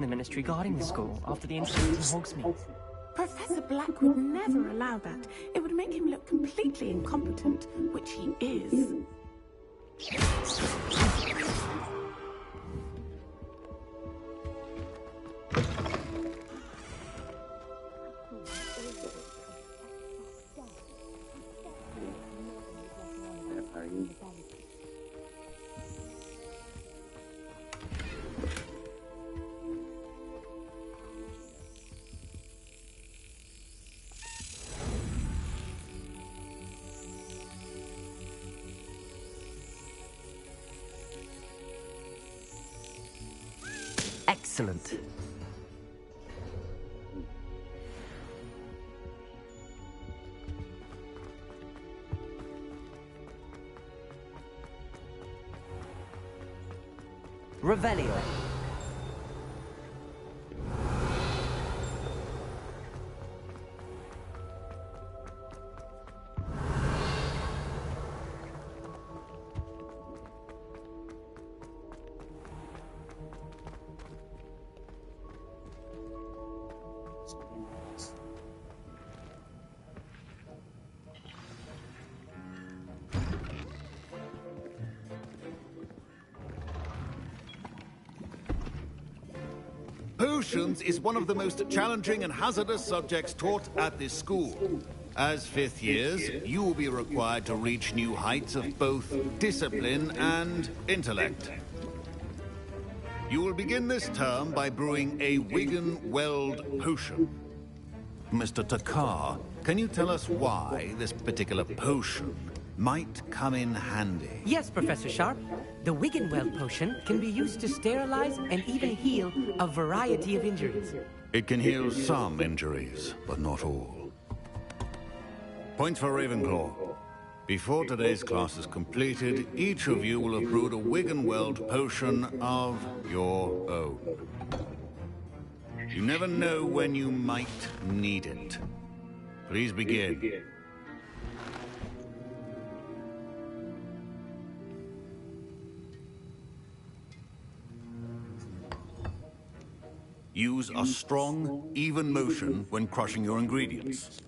the ministry guarding the school after the incident in Hogsmeade. Professor Black would never allow that. It would make him look completely incompetent, which he is. Excellent. Revelio. Potions is one of the most challenging and hazardous subjects taught at this school. As fifth years, you will be required to reach new heights of both discipline and intellect. You will begin this term by brewing a Wigan-Weld potion. Mr. Takar, can you tell us why this particular potion might come in handy? Yes, Professor Sharp. The Wigan-Weld potion can be used to sterilize and even heal a variety of injuries. It can heal some injuries, but not all. Point for Ravenclaw. Before today's class is completed, each of you will have brewed a Wigan-Weld potion of your own. You never know when you might need it. Please begin. Use a strong, even motion when crushing your ingredients.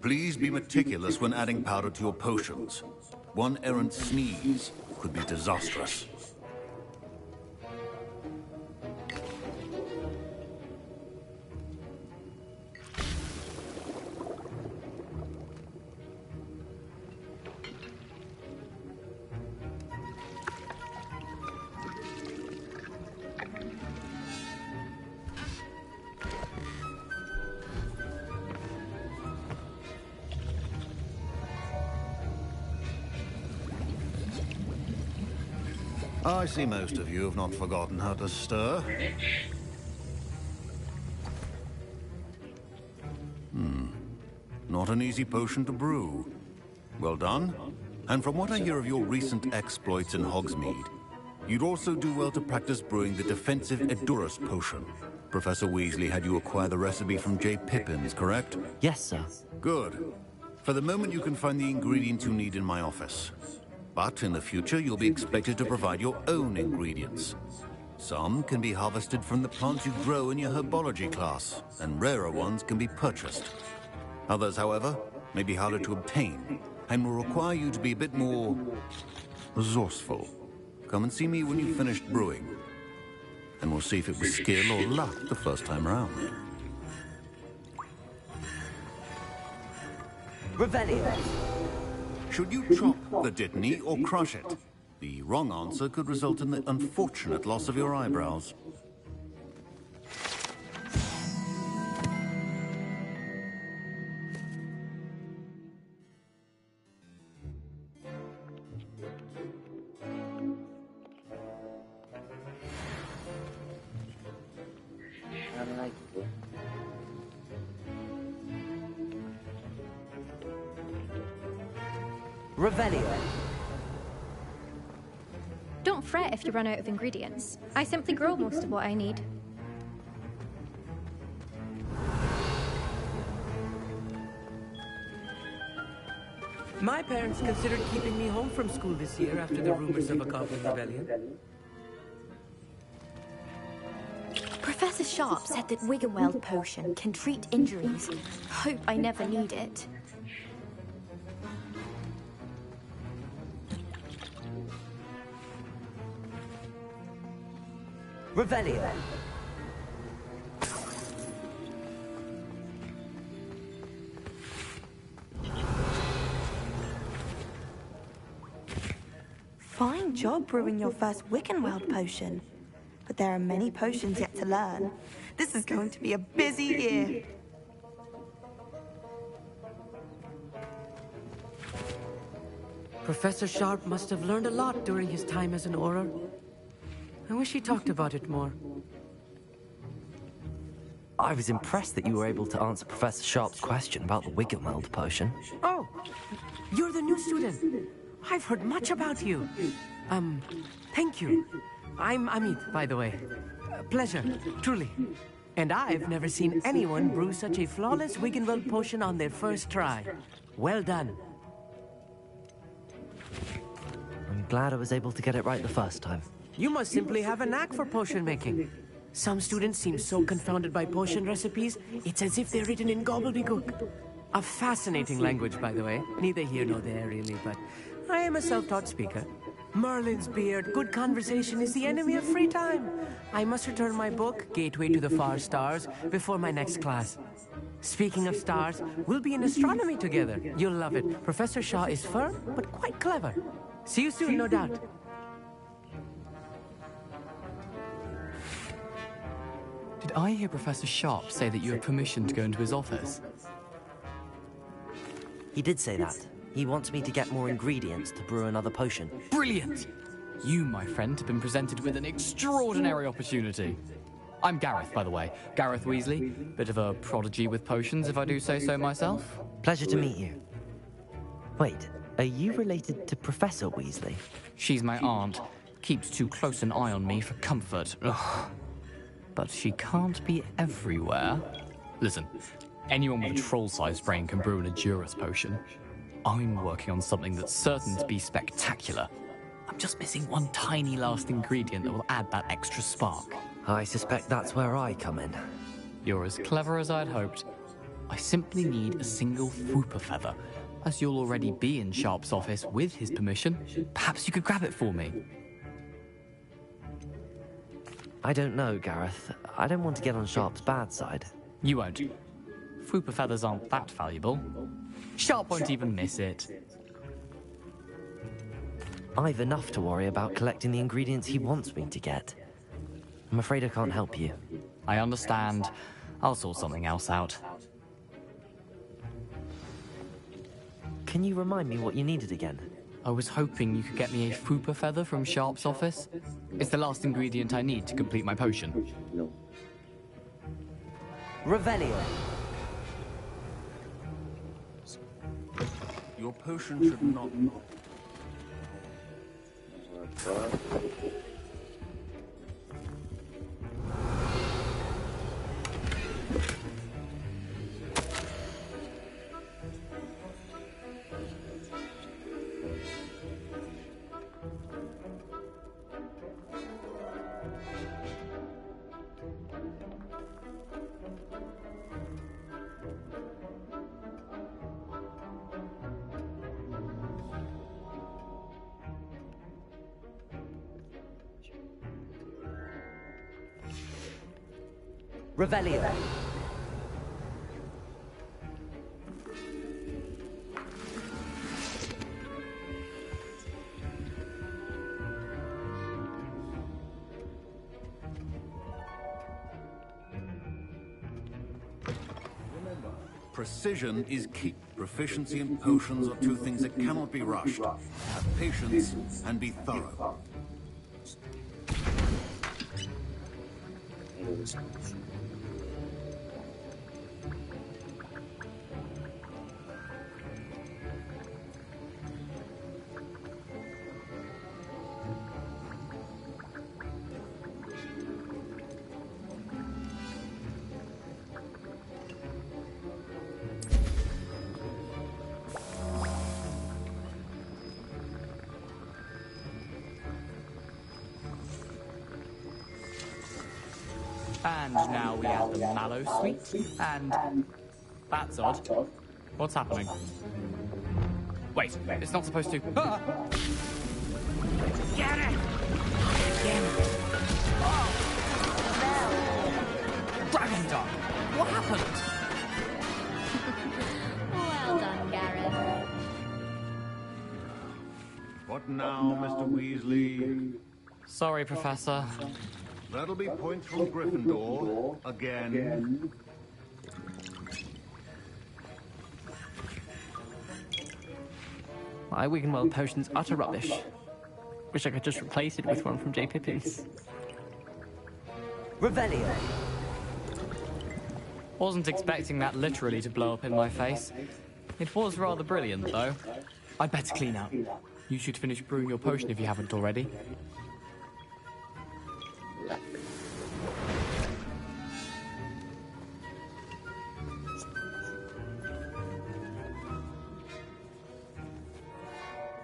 Please be meticulous when adding powder to your potions. One errant sneeze could be disastrous. I see most of you have not forgotten how to stir. Not an easy potion to brew. Well done. And from what I hear of your recent exploits in Hogsmeade, you'd also do well to practice brewing the defensive Edurus potion. Professor Weasley had you acquire the recipe from J. Pippins, correct? Yes, sir. Good. For the moment, you can find the ingredients you need in my office. But in the future, you'll be expected to provide your own ingredients. Some can be harvested from the plants you grow in your herbology class, and rarer ones can be purchased. Others, however, may be harder to obtain, and will require you to be a bit more resourceful. Come and see me when you've finished brewing, and we'll see if it was skill or luck the first time around. Revelio. Should you chop the Dittany or crush it? The wrong answer could result in the unfortunate loss of your eyebrows. Revelio. Don't fret if you run out of ingredients. I simply grow most of what I need. My parents considered keeping me home from school this year after the rumors of a Goblin rebellion. Professor Sharp said that Wiggenweld potion can treat injuries. Hope I never need it. Revelio. Fine job brewing your first Wickenweld potion. But there are many potions yet to learn. This is going to be a busy year. Professor Sharp must have learned a lot during his time as an Auror. I wish he talked about it more. I was impressed that you were able to answer Professor Sharp's question about the Wiggenweld potion. Oh, you're the new student. I've heard much about you. Thank you. I'm Amit, by the way. Pleasure, truly. And I've never seen anyone brew such a flawless Wiggenweld potion on their first try. Well done. I'm glad I was able to get it right the first time. You must simply have a knack for potion making. Some students seem so confounded by potion recipes, it's as if they're written in gobbledygook. A fascinating language, by the way. Neither here nor there, really, but I am a self-taught speaker. Merlin's beard, good conversation is the enemy of free time. I must return my book, Gateway to the Far Stars, before my next class. Speaking of stars, we'll be in astronomy together. You'll love it. Professor Shaw is firm, but quite clever. See you soon, no doubt. Did I hear Professor Sharp say that you had permission to go into his office? He did say that. He wants me to get more ingredients to brew another potion. Brilliant! You, my friend, have been presented with an extraordinary opportunity. I'm Gareth, by the way. Gareth Weasley. Bit of a prodigy with potions, if I do say so myself. Pleasure to meet you. Wait, are you related to Professor Weasley? She's my aunt. Keeps too close an eye on me for comfort. Ugh. But she can't be everywhere. Listen, anyone with a troll-sized brain can brew an Edurus potion. I'm working on something that's certain to be spectacular. I'm just missing one tiny last ingredient that will add that extra spark. I suspect that's where I come in. You're as clever as I'd hoped. I simply need a single Fwooper feather. As you'll already be in Sharp's office with his permission, perhaps you could grab it for me. I don't know, Gareth. I don't want to get on Sharp's bad side. You won't. Fwooper feathers aren't that valuable. Sharp won't even miss it. I've enough to worry about collecting the ingredients he wants me to get. I'm afraid I can't help you. I understand. I'll sort something else out. Can you remind me what you needed again? I was hoping you could get me a Fwooper feather from Sharp's office. It's the last ingredient I need to complete my potion. Revelio. Your potion should not... Revelio. Precision is key. Proficiency and potions are two things that cannot be rushed. Have patience and be thorough. And now we add the mallow sweet, and... That's odd. What's happening? Wait, it's not supposed to... Ah! Get it! Again. Dragon Dog! What happened? Well done, Gareth. What now, Mr. Weasley? Sorry, Professor. That'll be points from Gryffindor. Again. My Wiggenweld potion's utter rubbish. Wish I could just replace it with one from J. Pippin's. Revelio. Wasn't expecting that literally to blow up in my face. It was rather brilliant, though. I'd better clean up. You should finish brewing your potion if you haven't already.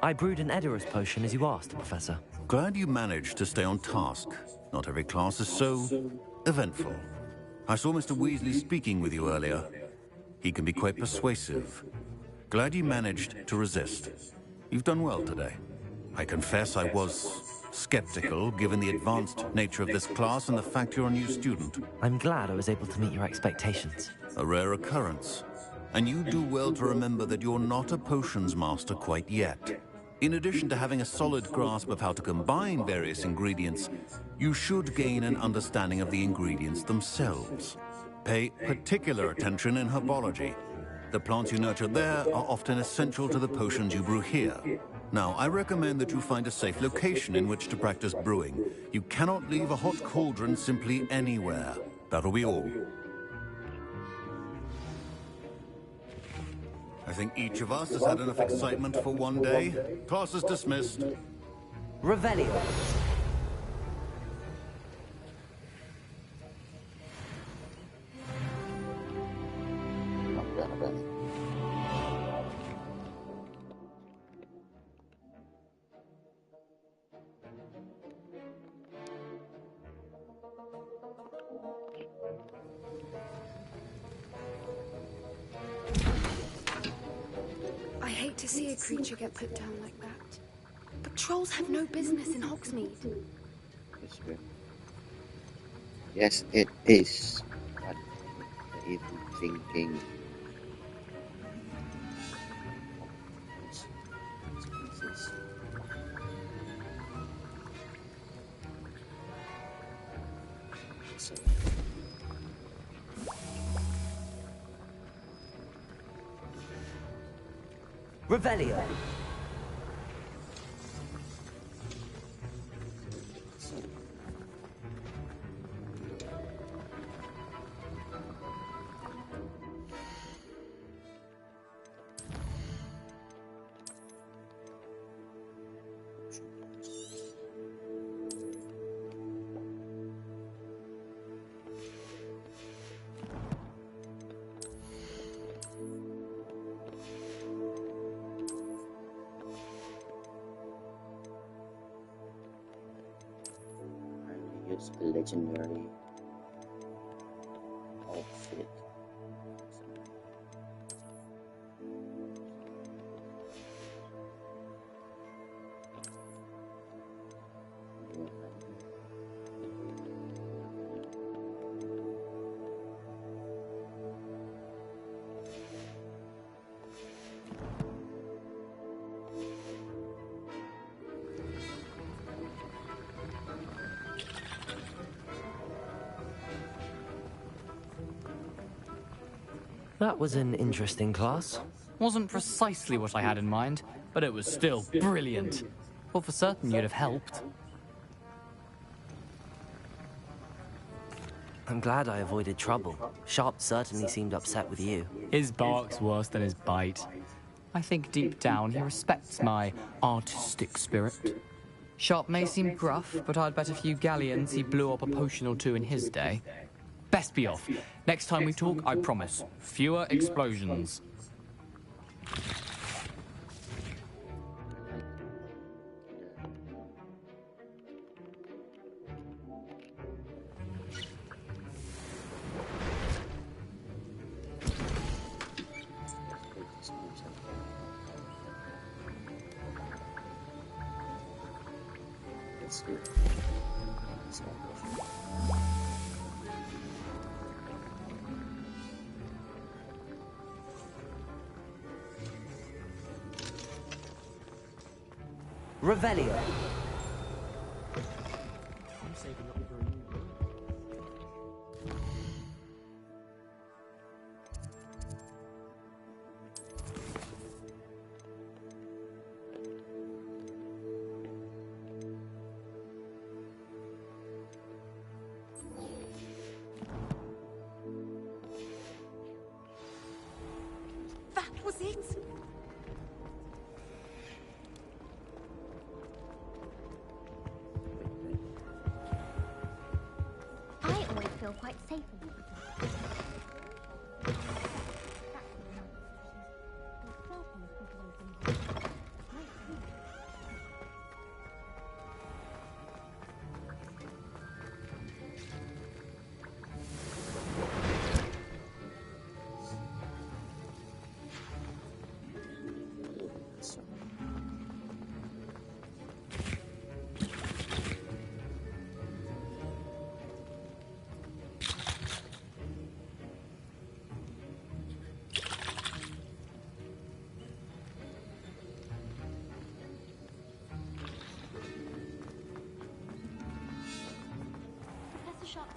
I brewed an Edurus potion as you asked, Professor. Glad you managed to stay on task. Not every class is so eventful. I saw Mr. Weasley speaking with you earlier. He can be quite persuasive. Glad you managed to resist. You've done well today. I confess I was skeptical, given the advanced nature of this class and the fact you're a new student. I'm glad I was able to meet your expectations. A rare occurrence. And you do well to remember that you're not a potions master quite yet. In addition to having a solid grasp of how to combine various ingredients, you should gain an understanding of the ingredients themselves. Pay particular attention in herbology. The plants you nurture there are often essential to the potions you brew here. Now, I recommend that you find a safe location in which to practice brewing. You cannot leave a hot cauldron simply anywhere. That'll be all. I think each of us has had enough excitement for one day. Class is dismissed. Revelio. I hate to see a creature get put down like that. But trolls have no business in Hogsmeade. Yes, it is. What are you thinking? Revelio. Use legendary outfit. That was an interesting class. Wasn't precisely what I had in mind, but it was still brilliant. Well, for certain you'd have helped. I'm glad I avoided trouble. Sharp certainly seemed upset with you. His bark's worse than his bite. I think deep down he respects my artistic spirit. Sharp may seem gruff, but I'd bet a few galleons he blew up a potion or two in his day. Best be off. Next time we talk, I promise, fewer explosions. Let's do it. Revelio. That was it. I always feel quite safe in it. Professor Sharp,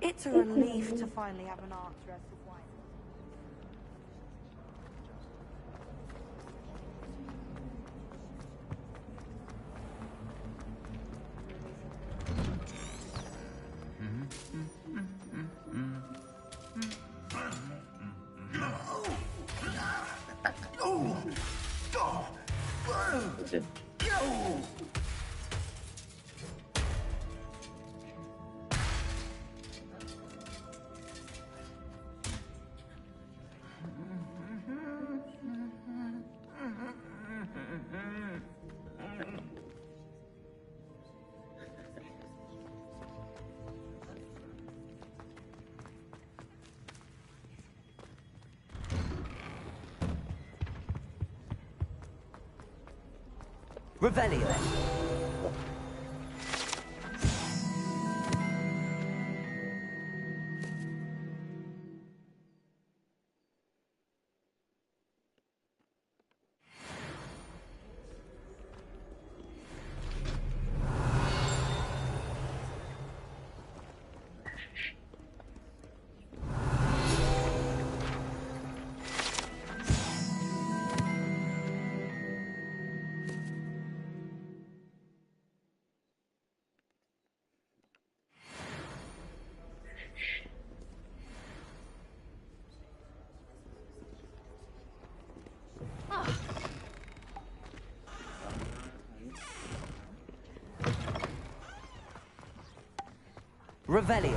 It's a relief to finally have an answer as to why. Listen. Revelio. Revelio.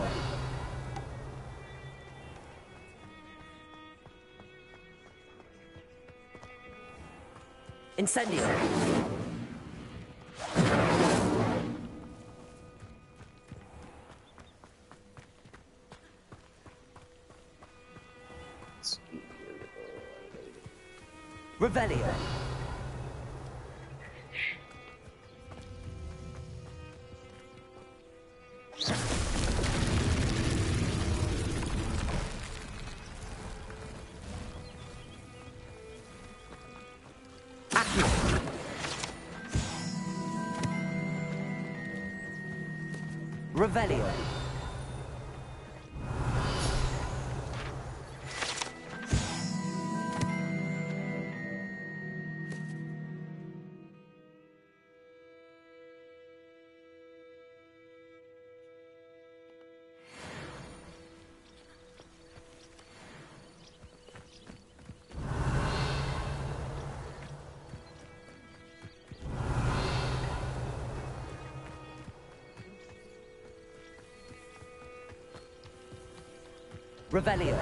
Incendio. Revelio. Revelio. Revelio.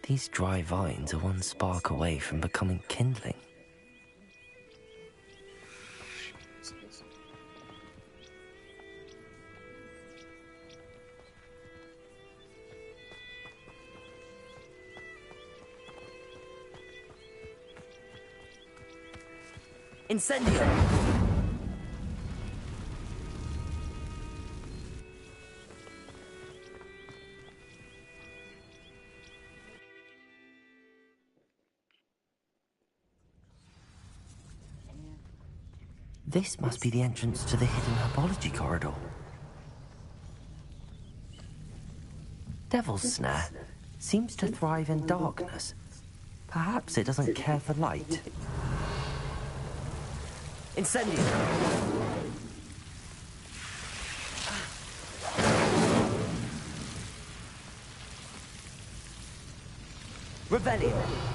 These dry vines are one spark away from becoming kindling. Incendio! This must be the entrance to the hidden herbology corridor. Devil's Snare seems to thrive in darkness. Perhaps it doesn't care for light. Incendio! Revelio!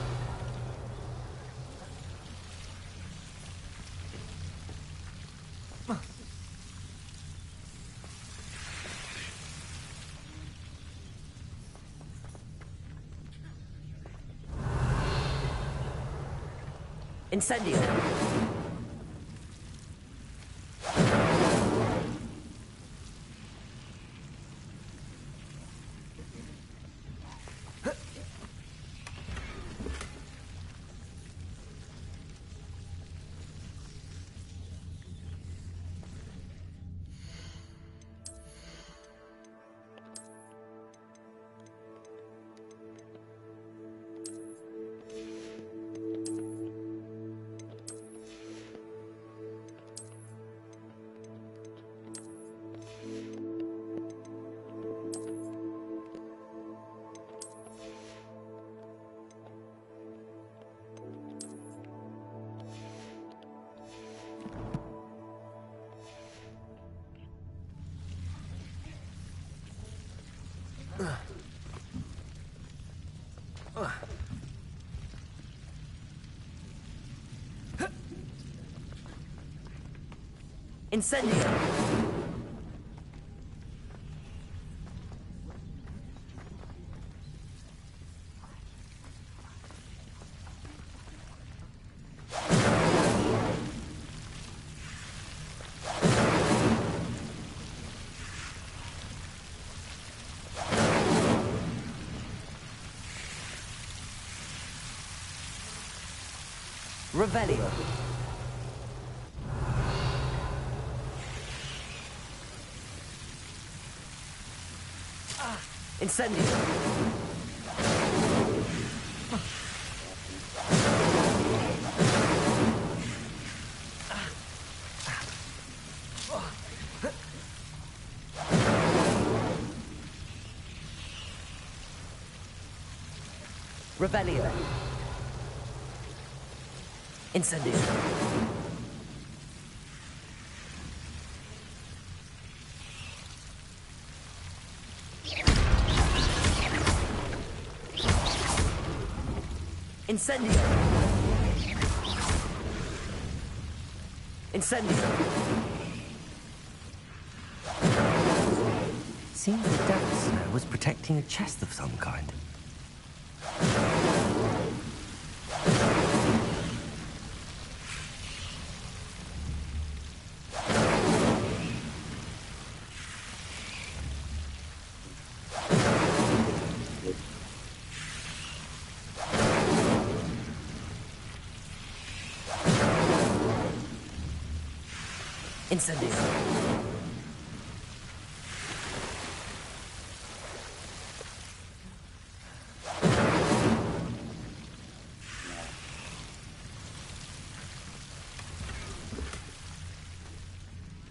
Incendio! Incendio! Revelio. Incendio. Revelio. Incendio. Incendio. Incendio. Seems the Devil's Snare was protecting a chest of some kind. Incendio.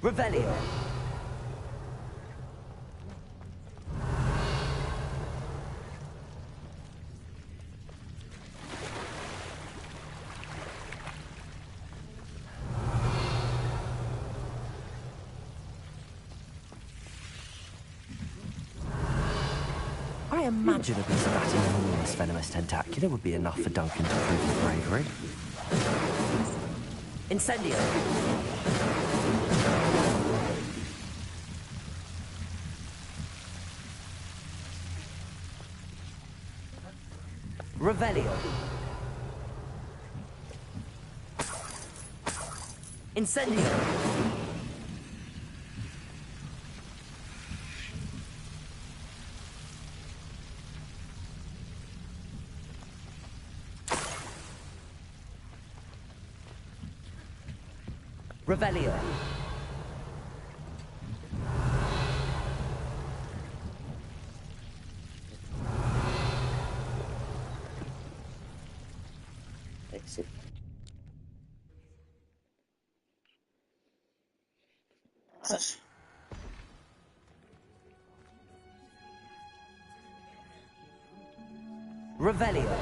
Revelio. I imagine a piece of that enormous venomous tentacular would be enough for Duncan to prove his bravery. Incendio! Revelio! Incendio! Revelio. Exit. Revelio.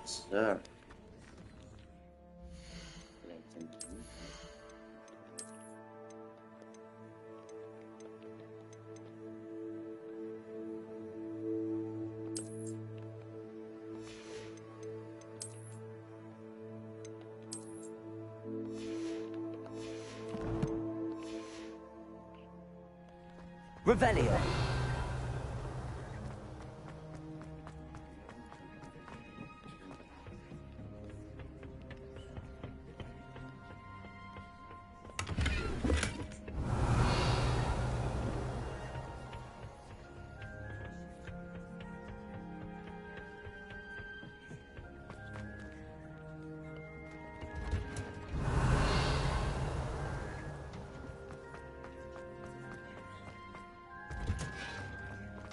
Sir. Revelio.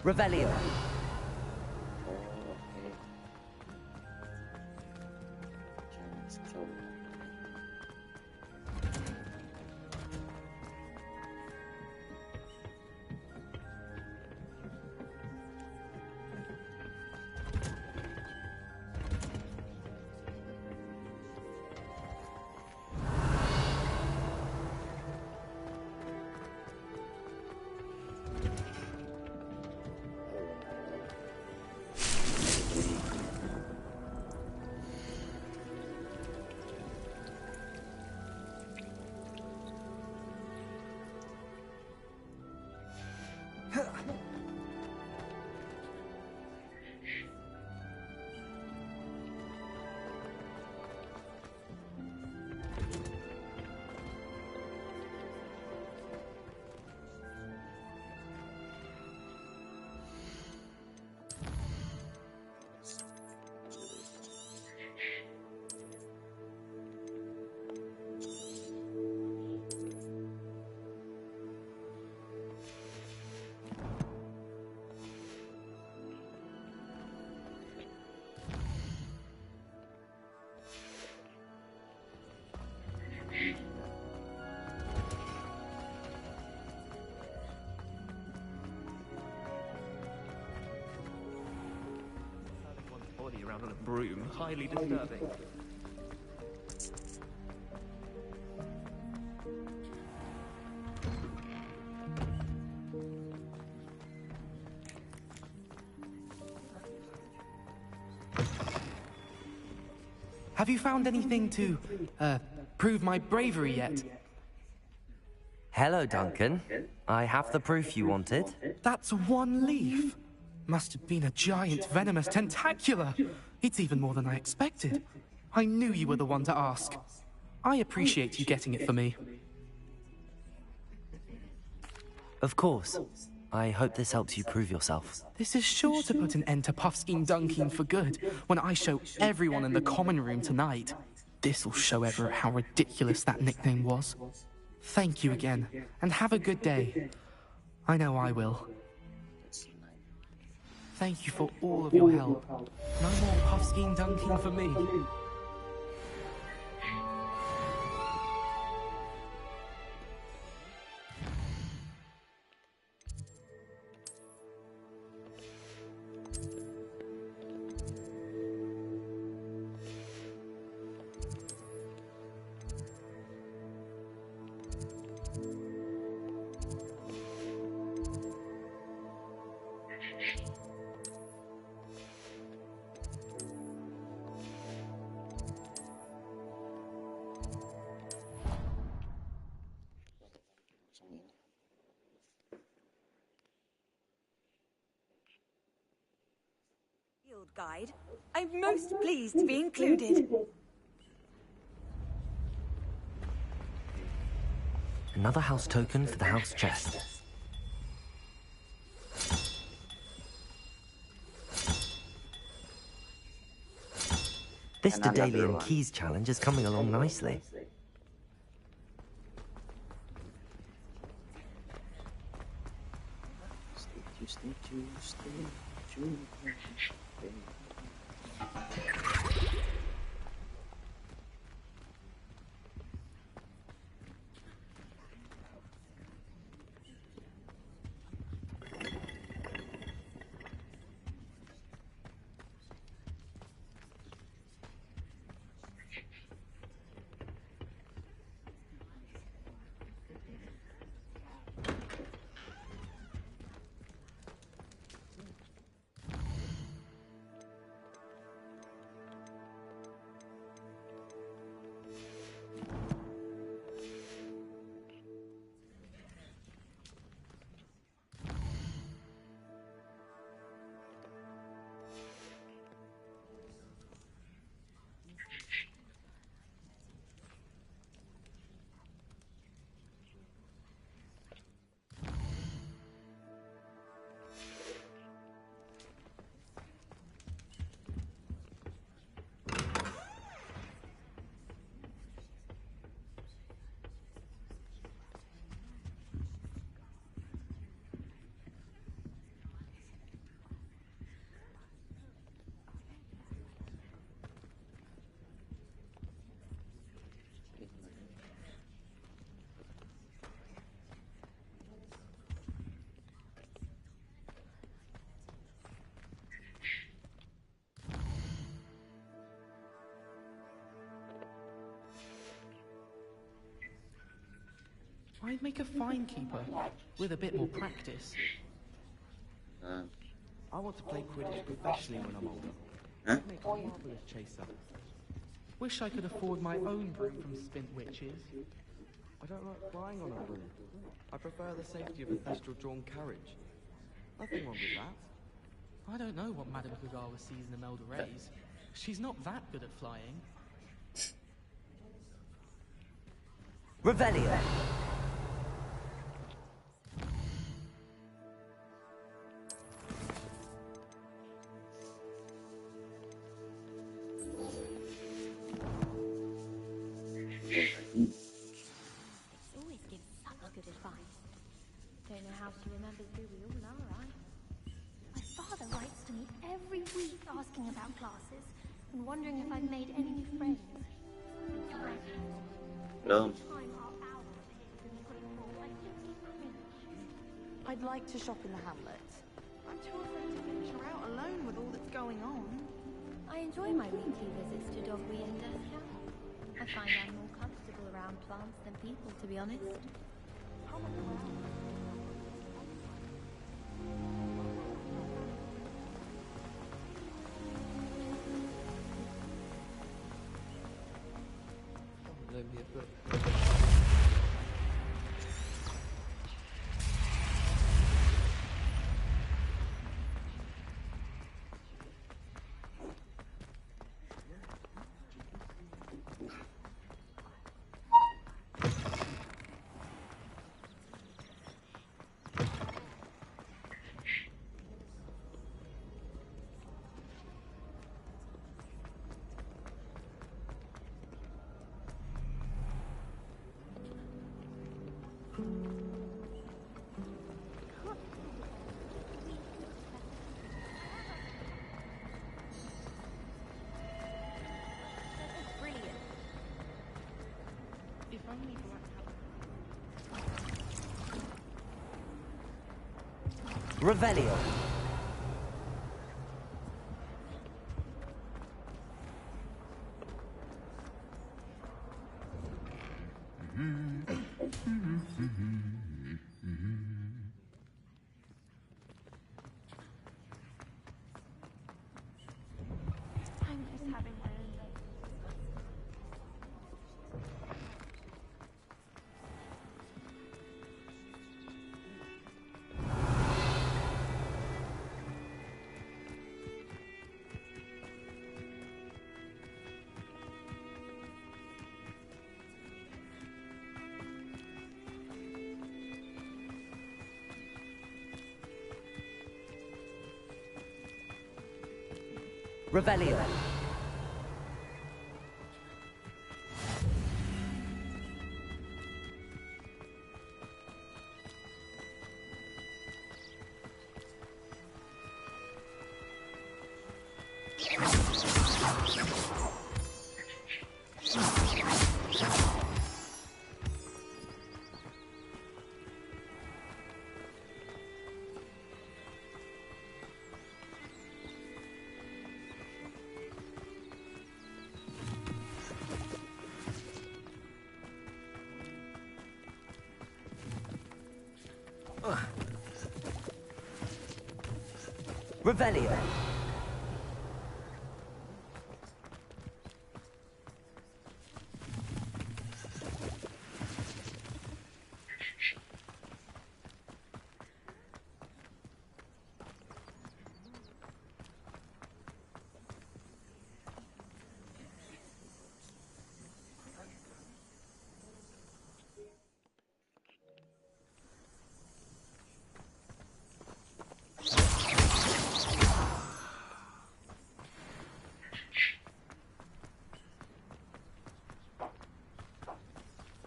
Revelio. Body around on a broom, highly disturbing. Have you found anything to, prove my bravery yet? Hello, Duncan. I have the proof you wanted. That's one leaf. Must have been a giant venomous tentacula. It's even more than I expected. I knew you were the one to ask. I appreciate you getting it for me. Of course. I hope this helps you prove yourself. This is sure to put an end to Puffskein Dunkin for good when I show everyone in the common room tonight. This'll show Everett how ridiculous that nickname was. Thank you again, and have a good day. I know I will. Thank you for all of your help. No more puff-skiing dunking for me. Field guide. I'm most pleased to be included. Another house token for the house chest. This Daedalian Keys challenge is coming along nicely. I'd make a fine keeper, with a bit more practice. I want to play Quidditch professionally when I'm older. Huh? Make a marvelous chaser. Wish I could afford my own broom from Spint Witches. I don't like flying on a broom. I prefer the safety of a thestral-drawn carriage. Nothing wrong with that. I don't know what Madame Kagawa sees in Imelda Reyes. She's not that good at flying. Revelio. Always gives such good advice. Don't know how she remembers who we all are, right? My father writes to me every week asking about classes and wondering if I've made any new friends. Hello. I'd like to shop in the hamlet. I'm too afraid to venture out alone with all that's going on. I enjoy my weekly visits to Dogweed and Deathcap. I find I'm more comfortable around plants than people, to be honest. Lend me a book. Revelio. I'm just having my own way. Revelio. Revelio.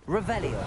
Revelio.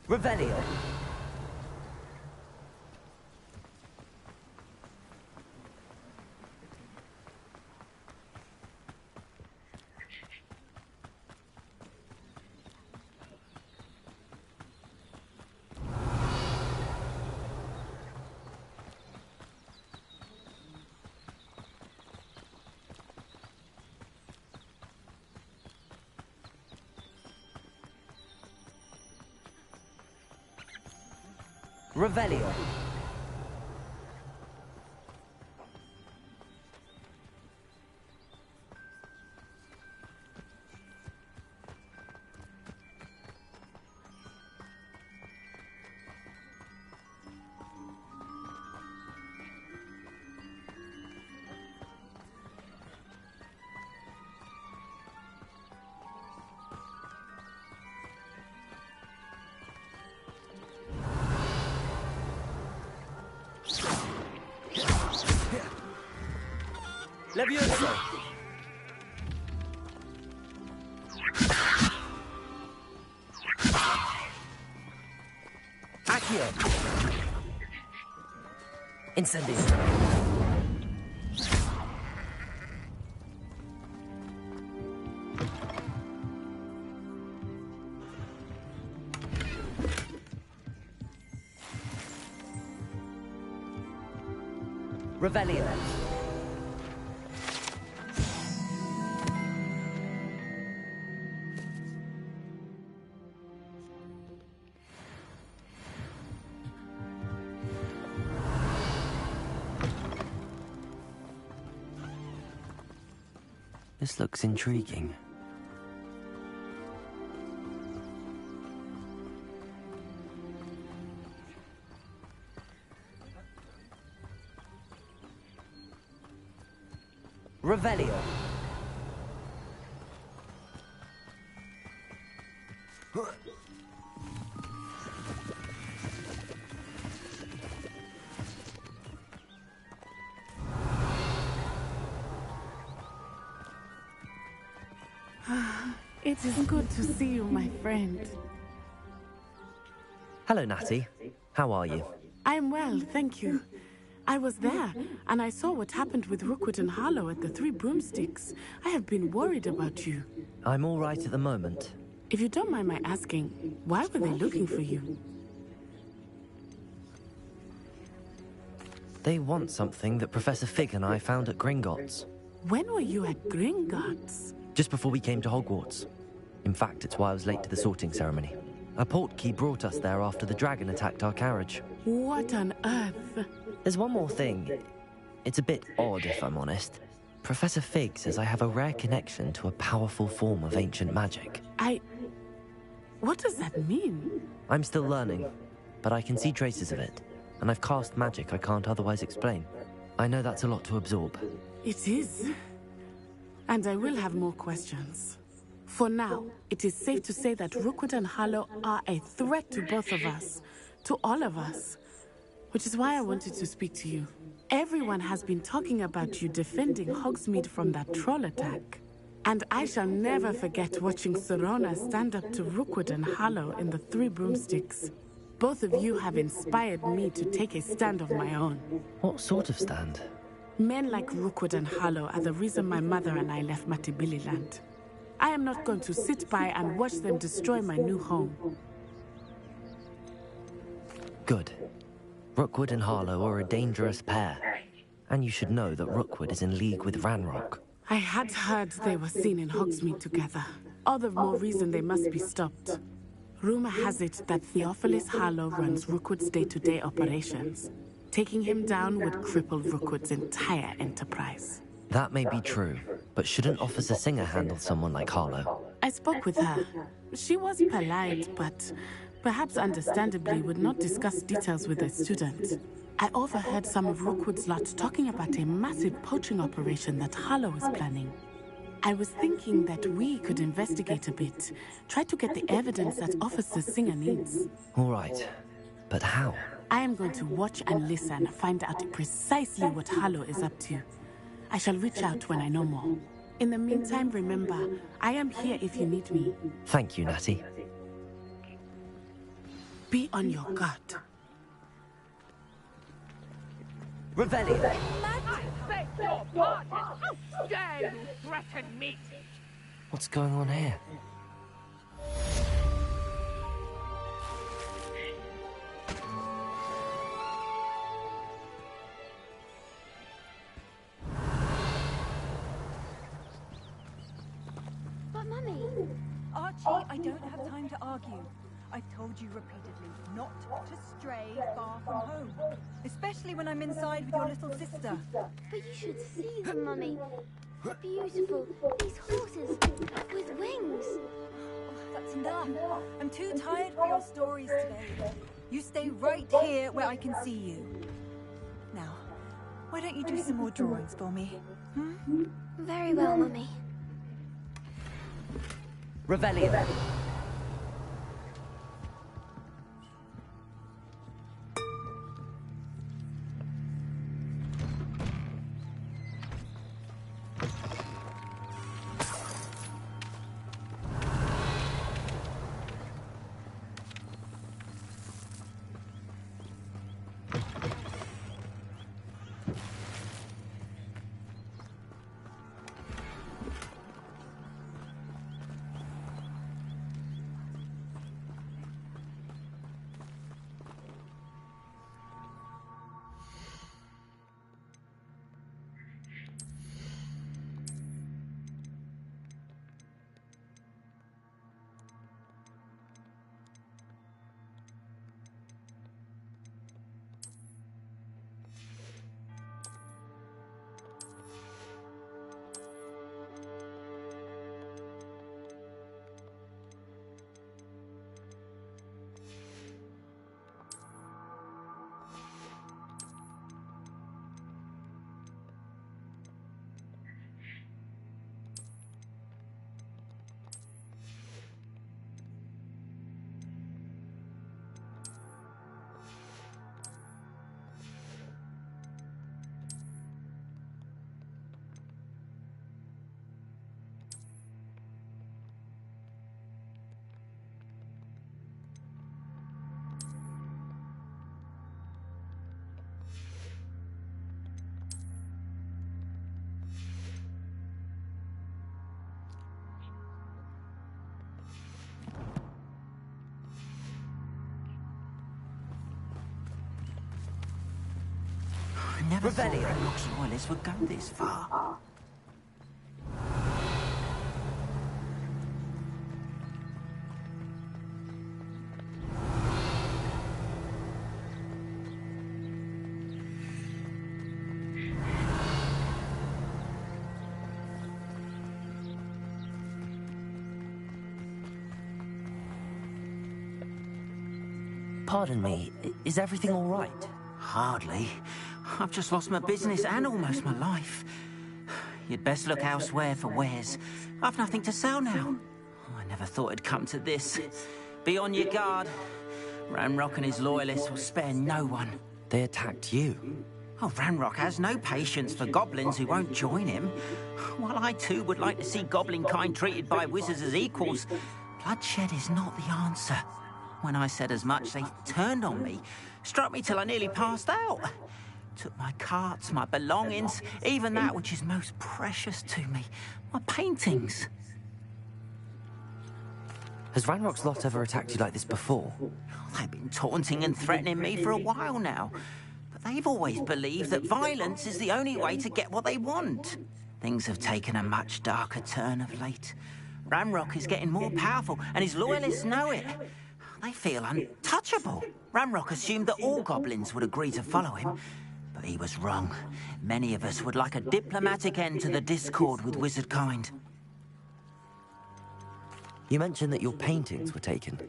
Revelio. Revelio. Levioso. Accio. Incendio. Revelio. This looks intriguing. Revelio. It is good to see you, my friend. Hello, Natty. How are you? I am well, thank you. I was there, and I saw what happened with Rookwood and Harlow at the Three Broomsticks. I have been worried about you. I'm all right at the moment. If you don't mind my asking, why were they looking for you? They want something that Professor Fig and I found at Gringotts. When were you at Gringotts? Just before we came to Hogwarts. In fact, it's why I was late to the sorting ceremony. A portkey brought us there after the dragon attacked our carriage. What on earth? There's one more thing. It's a bit odd, if I'm honest. Professor Fig says I have a rare connection to a powerful form of ancient magic. What does that mean? I'm still learning, but I can see traces of it. And I've cast magic I can't otherwise explain. I know that's a lot to absorb. It is. And I will have more questions. For now, it is safe to say that Rookwood and Harlow are a threat to both of us. To all of us. Which is why I wanted to speak to you. Everyone has been talking about you defending Hogsmeade from that troll attack. And I shall never forget watching Serona stand up to Rookwood and Harlow in the Three Broomsticks. Both of you have inspired me to take a stand of my own. What sort of stand? Men like Rookwood and Harlow are the reason my mother and I left Matibililand. I am not going to sit by and watch them destroy my new home. Good. Rookwood and Harlow are a dangerous pair. And you should know that Rookwood is in league with Ranrock. I had heard they were seen in Hogsmeade together. All the more reason they must be stopped. Rumor has it that Theophilus Harlow runs Rookwood's day-to-day operations. Taking him down would cripple Rookwood's entire enterprise. That may be true, but shouldn't Officer Singer handle someone like Harlow? I spoke with her. She was polite, but perhaps understandably would not discuss details with a student. I overheard some of Rookwood's lot talking about a massive poaching operation that Harlow was planning. I was thinking that we could investigate a bit, try to get the evidence that Officer Singer needs. All right, but how? I am going to watch and listen, find out precisely what Harlow is up to. I shall reach out when I know more. In the meantime, remember, I am here if you need me. Thank you, Natty. Be on your guard. Revelio. I beg your pardon! How dare you threaten me? What's going on here? But Mummy... Archie, I don't have time to argue. I've told you repeatedly not to stray far from home. Especially when I'm inside with your little sister. But you should see them, Mummy. They're beautiful. These horses with wings. That's enough. I'm too tired for your stories today. You stay right here where I can see you. Now, why don't you do some more drawings for me? Hmm? Very well, Mummy. Revelio. never thought Ranrock's loyalists would go this far. Pardon me, is everything all right? Hardly. I've just lost my business and almost my life. You'd best look elsewhere for wares. I've nothing to sell now. I never thought it'd come to this. Be on your guard. Ranrock and his loyalists will spare no one. They attacked you? Oh, Ranrock has no patience for goblins who won't join him. While I too would like to see goblin kind treated by wizards as equals, bloodshed is not the answer. When I said as much, they turned on me, struck me till I nearly passed out. Took my carts, my belongings, even that which is most precious to me, my paintings. Has Ranrock's lot ever attacked you like this before? They've been taunting and threatening me for a while now, but they've always believed that violence is the only way to get what they want. Things have taken a much darker turn of late. Ranrock is getting more powerful, and his loyalists know it. They feel untouchable. Ranrock assumed that all goblins would agree to follow him, but he was wrong. Many of us would like a diplomatic end to the discord with wizard kind. You mentioned that your paintings were taken.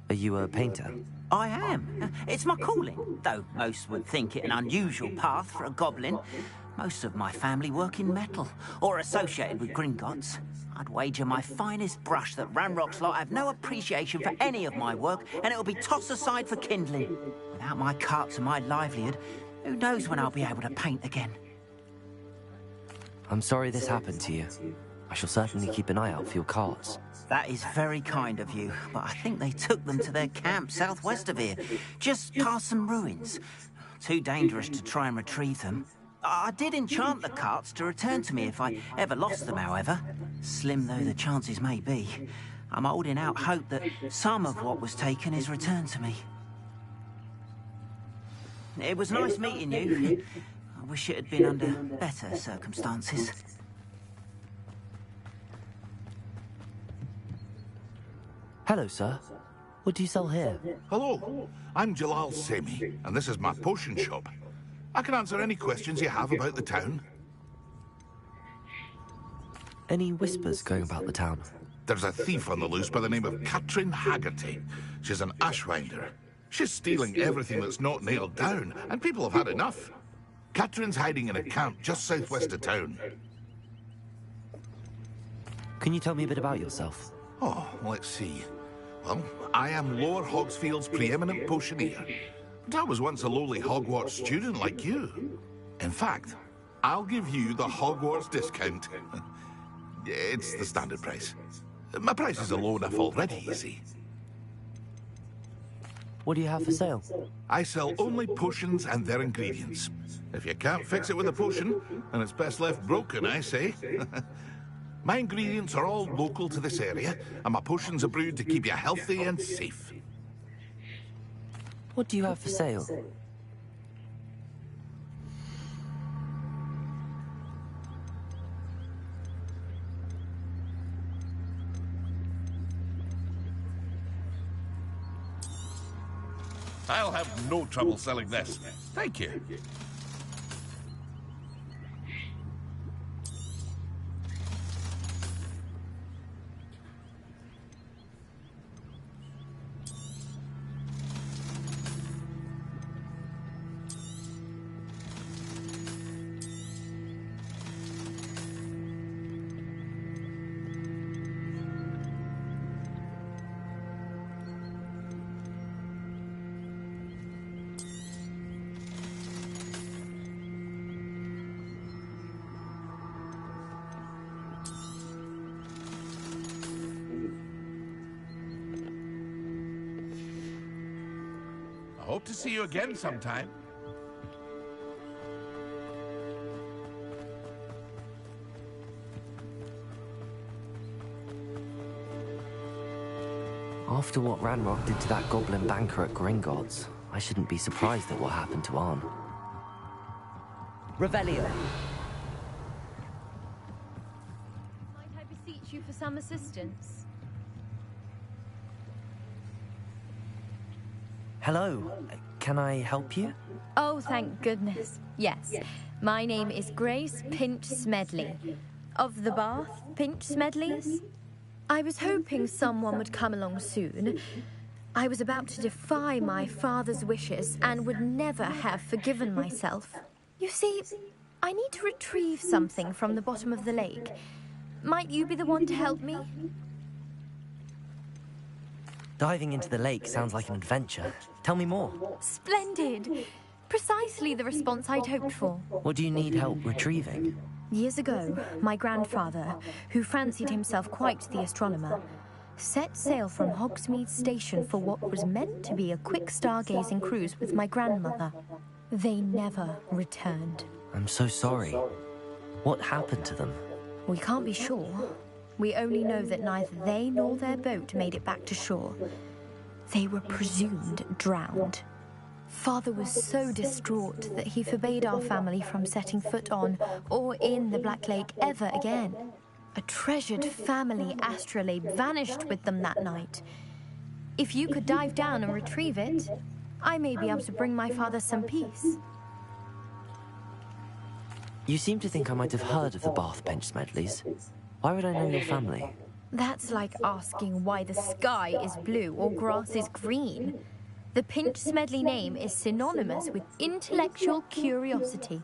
Are you a painter? I am. It's my calling, though most would think it an unusual path for a goblin. Most of my family work in metal, or associated with Gringotts. I'd wager my finest brush that Ranrock's lot have no appreciation for any of my work, and it'll be tossed aside for kindling. Without my carts and my livelihood, who knows when I'll be able to paint again? I'm sorry this happened to you. I shall certainly keep an eye out for your carts. That is very kind of you, but I think they took them to their camp southwest of here, just past some ruins. Too dangerous to try and retrieve them. I did enchant the carts to return to me if I ever lost them, however. Slim though the chances may be, I'm holding out hope that some of what was taken is returned to me. It was nice meeting you. I wish it had been under better circumstances. Hello, sir. What do you sell here? Hello, I'm Jalal Semi, and this is my potion shop. I can answer any questions you have about the town. Any whispers going about the town? There's a thief on the loose by the name of Katrin Haggerty. She's an ashwinder. She's stealing everything that's not nailed down, and people have had enough. Katrin's hiding in a camp just southwest of town. Can you tell me a bit about yourself? Oh, let's see. Well, I am Lower Hogsfield's preeminent potioneer. But I was once a lowly Hogwarts student like you. In fact, I'll give you the Hogwarts discount. It's the standard price. My prices are low enough already, you see. What do you have for sale? I sell only potions and their ingredients. If you can't fix it with a potion, then it's best left broken, I say. My ingredients are all local to this area, and my potions are brewed to keep you healthy and safe. What do you have for sale? I'll have no trouble selling this. Thank you. Hope to see you again sometime. After what Ranrock did to that goblin banker at Gringotts, I shouldn't be surprised at what happened to Arn. Revelio. Might I beseech you for some assistance? Hello. Can I help you? Oh, thank goodness. Yes. My name is Grace Pinch Smedley. Of the Bath Pinch Smedleys? I was hoping someone would come along soon. I was about to defy my father's wishes and would never have forgiven myself. You see, I need to retrieve something from the bottom of the lake. Might you be the one to help me? Diving into the lake sounds like an adventure. Tell me more. Splendid! Precisely the response I'd hoped for. What do you need help retrieving? Years ago, my grandfather, who fancied himself quite the astronomer, set sail from Hogsmeade Station for what was meant to be a quick stargazing cruise with my grandmother. They never returned. I'm so sorry. What happened to them? We can't be sure. We only know that neither they nor their boat made it back to shore. They were presumed drowned. Father was so distraught that he forbade our family from setting foot on or in the Black Lake ever again. A treasured family astrolabe vanished with them that night. If you could dive down and retrieve it, I may be able to bring my father some peace. You seem to think I might have heard of the Bath Pinch Smedleys. Why would I know your family? That's like asking why the sky is blue or grass is green. The Pinch Smedley name is synonymous with intellectual curiosity.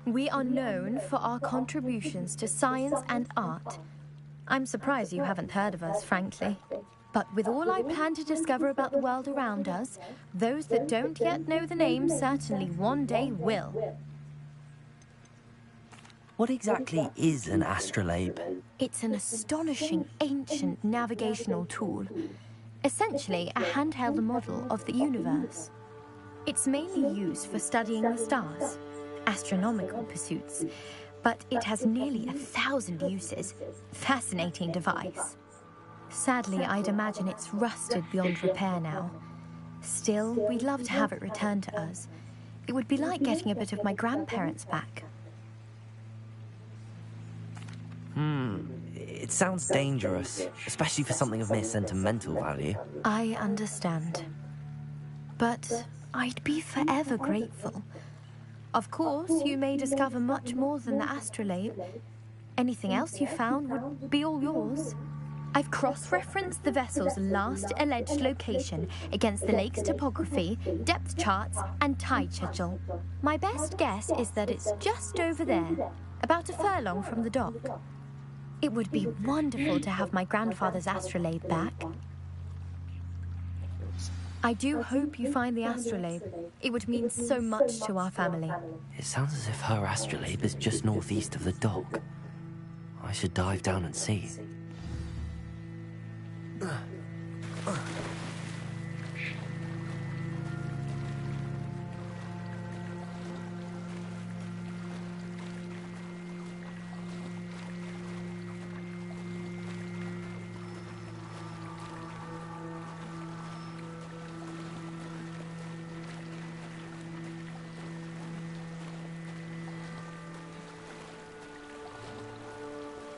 We are known for our contributions to science and art. I'm surprised you haven't heard of us, frankly. But with all I plan to discover about the world around us, those that don't yet know the name certainly one day will. What exactly is an astrolabe? It's an astonishing ancient navigational tool. Essentially, a handheld model of the universe. It's mainly used for studying the stars, astronomical pursuits, but it has nearly 1,000 uses. Fascinating device. Sadly, I'd imagine it's rusted beyond repair now. Still, we'd love to have it returned to us. It would be like getting a bit of my grandparents back. It sounds dangerous, especially for something of mere sentimental value. I understand. But I'd be forever grateful. Of course, you may discover much more than the astrolabe. Anything else you found would be all yours. I've cross-referenced the vessel's last alleged location against the lake's topography, depth charts, and tide schedule. My best guess is that it's just over there, about a furlong from the dock. It would be wonderful to have my grandfather's astrolabe back. I do hope you find the astrolabe. It would mean so much to our family. It sounds as if her astrolabe is just northeast of the dock. I should dive down and see.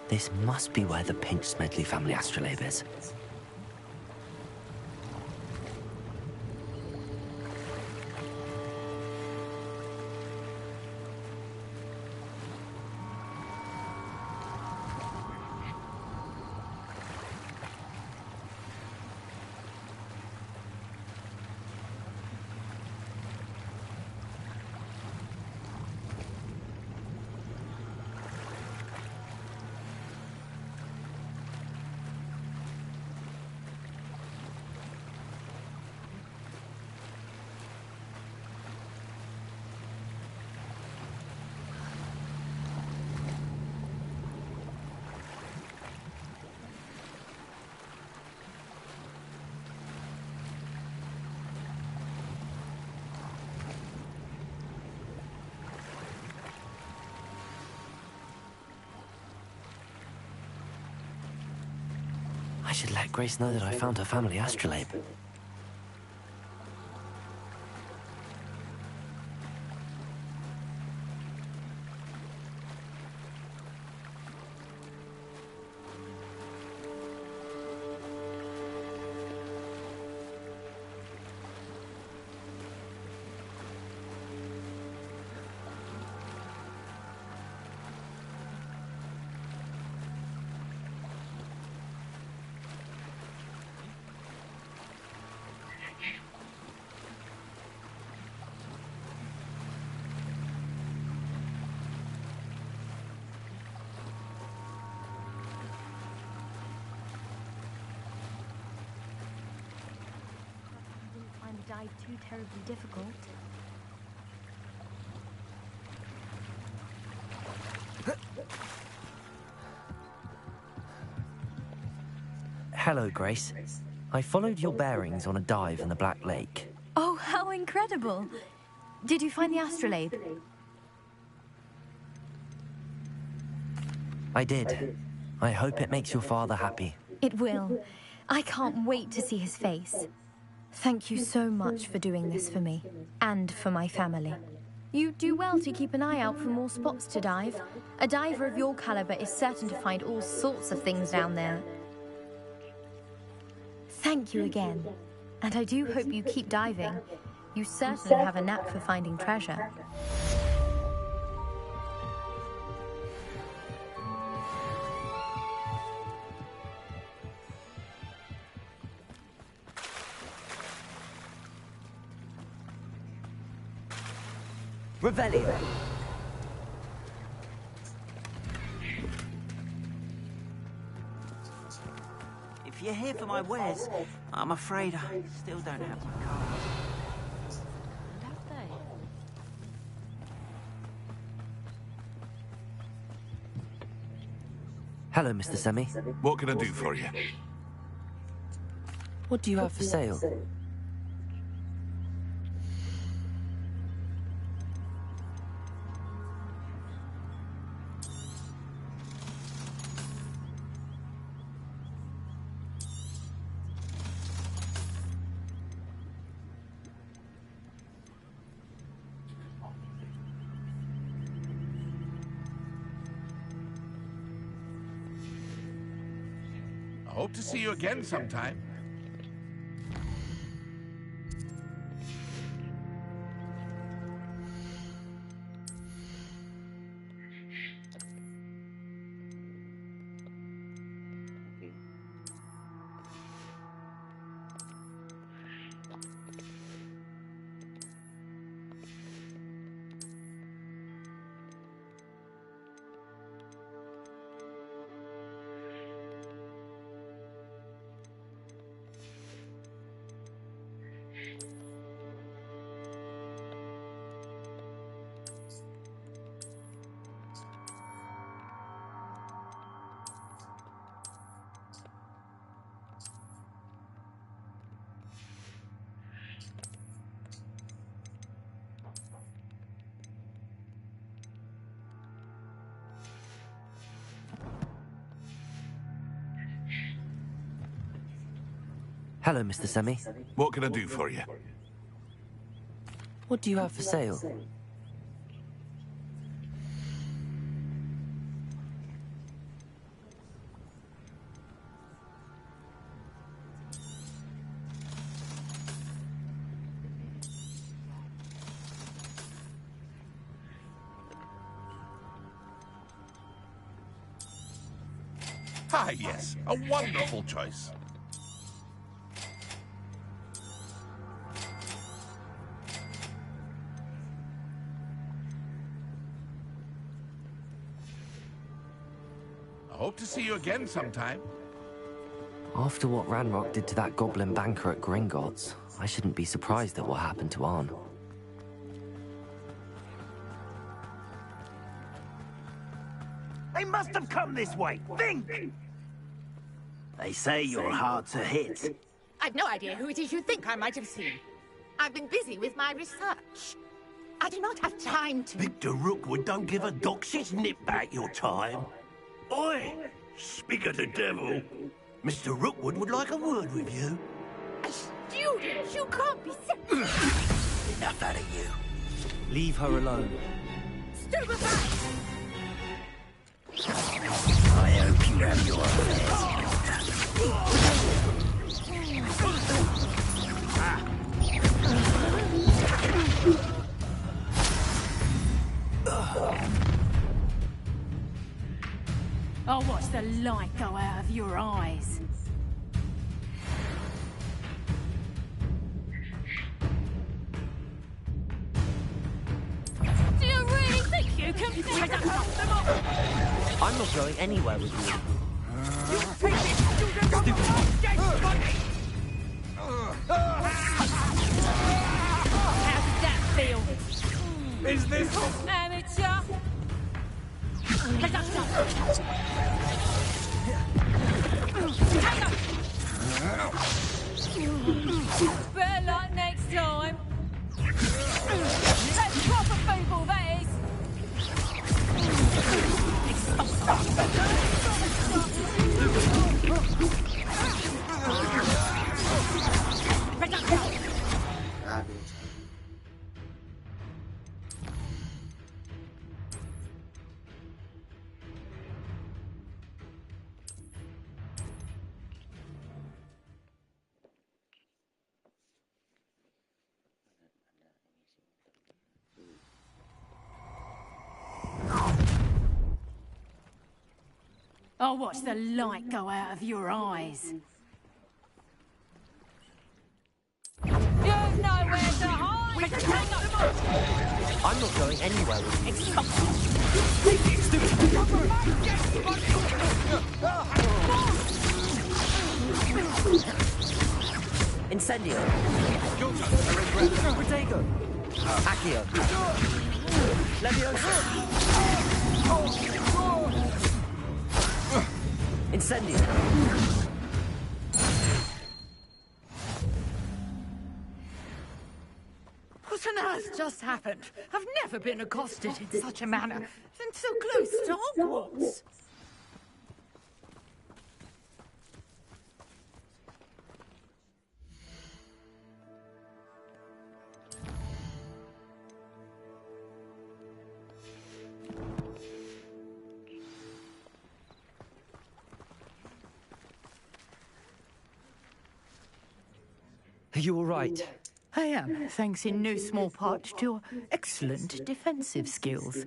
This must be where the Pinch Smedley family astrolabe is. I should let Grace know that I found her family astrolabe. dive too terribly difficult. Hello, Grace. I followed your bearings on a dive in the Black Lake. Oh, how incredible! Did you find the astrolabe? I did. I hope it makes your father happy. It will. I can't wait to see his face. Thank you so much for doing this for me, and for my family. You do well to keep an eye out for more spots to dive. A diver of your caliber is certain to find all sorts of things down there. Thank you again, and I do hope you keep diving. You certainly have a knack for finding treasure. Revelio. If you're here for my wares, I'm afraid I still don't have my card. Hello, Mr. Semi. What can I do for you? What do you have for sale? I hope to see you again sometime. Hello, Mr. Semi. What can I do for you? What do you have for sale? Ah, yes. A wonderful choice. I hope to see you again sometime. After what Ranrock did to that goblin banker at Gringotts, I shouldn't be surprised at what happened to Arn. They must have come this way. Think! They say you're hard to hit. I've no idea who it is you think I might have seen. I've been busy with my research. I do not have time to... Victor Rookwood don't give a doxy's nip back your time. Oi! Speak of the devil. Mr. Rookwood would like a word with you. A student? You can't be... Enough out of you. Leave her alone. Stupefy! I hope you have your affairs. I'll watch the light go out of your eyes. Do you really think you can pick them up? I'm not going anywhere with you. You take this student from the Is this... Amateur! Better luck next time. That's proper people, that is. I'll watch the light go out of your eyes. You've nowhere to hide! I'm not going anywhere with you. Incendio. Protego. Accio. Leviosa. Incendio. What on earth just happened? I've never been accosted in such a manner, and so close to Hogwarts. Are you all right? I am, thanks in no small part to your excellent defensive skills.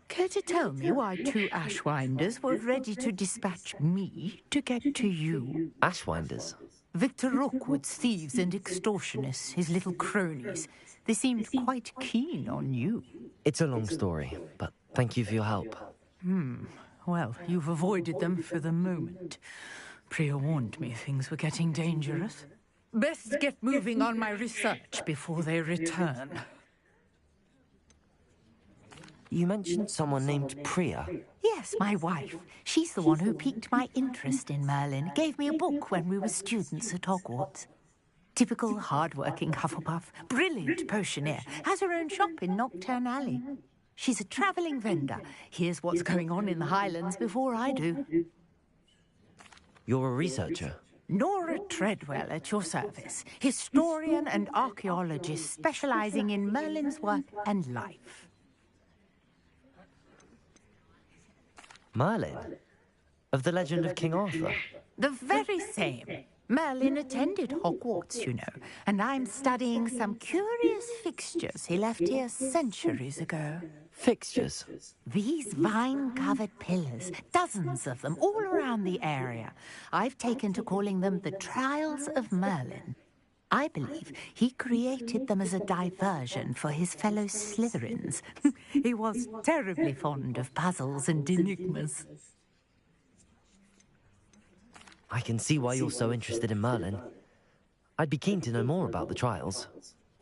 Care to tell me why two Ashwinders were ready to dispatch me to get to you? Ashwinders? Victor Rookwood's thieves and extortionists, his little cronies. They seemed quite keen on you. It's a long story, but thank you for your help. Well, you've avoided them for the moment. Priya warned me things were getting dangerous. Best get moving on my research before they return. You mentioned someone named Priya. Yes, my wife. She's the one who piqued my interest in Merlin. Gave me a book when we were students at Hogwarts. Typical hard-working Hufflepuff. Brilliant potioneer. Has her own shop in Nocturne Alley. She's a travelling vendor. Hears what's going on in the Highlands before I do. You're a researcher? Nora Treadwell at your service. Historian and archaeologist specialising in Merlin's work and life. Merlin? Of the legend of King Arthur? The very same. Merlin attended Hogwarts, you know, and I'm studying some curious fixtures he left here centuries ago. Fixtures? These vine-covered pillars, dozens of them, all around the area. I've taken to calling them the Trials of Merlin. I believe he created them as a diversion for his fellow Slytherins. He was terribly fond of puzzles and enigmas. I can see why you're so interested in Merlin. I'd be keen to know more about the trials.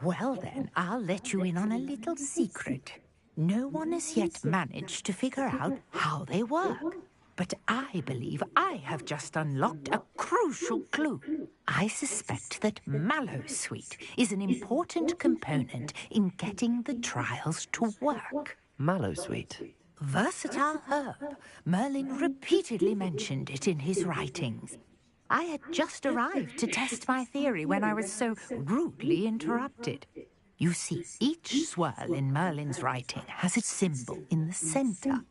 Well then, I'll let you in on a little secret. No one has yet managed to figure out how they work. But I believe I have just unlocked a crucial clue. I suspect that Mallowsweet is an important component in getting the trials to work. Mallowsweet? Versatile herb. Merlin repeatedly mentioned it in his writings. I had just arrived to test my theory when I was so rudely interrupted. You see, each swirl in Merlin's writing has a symbol in the centre.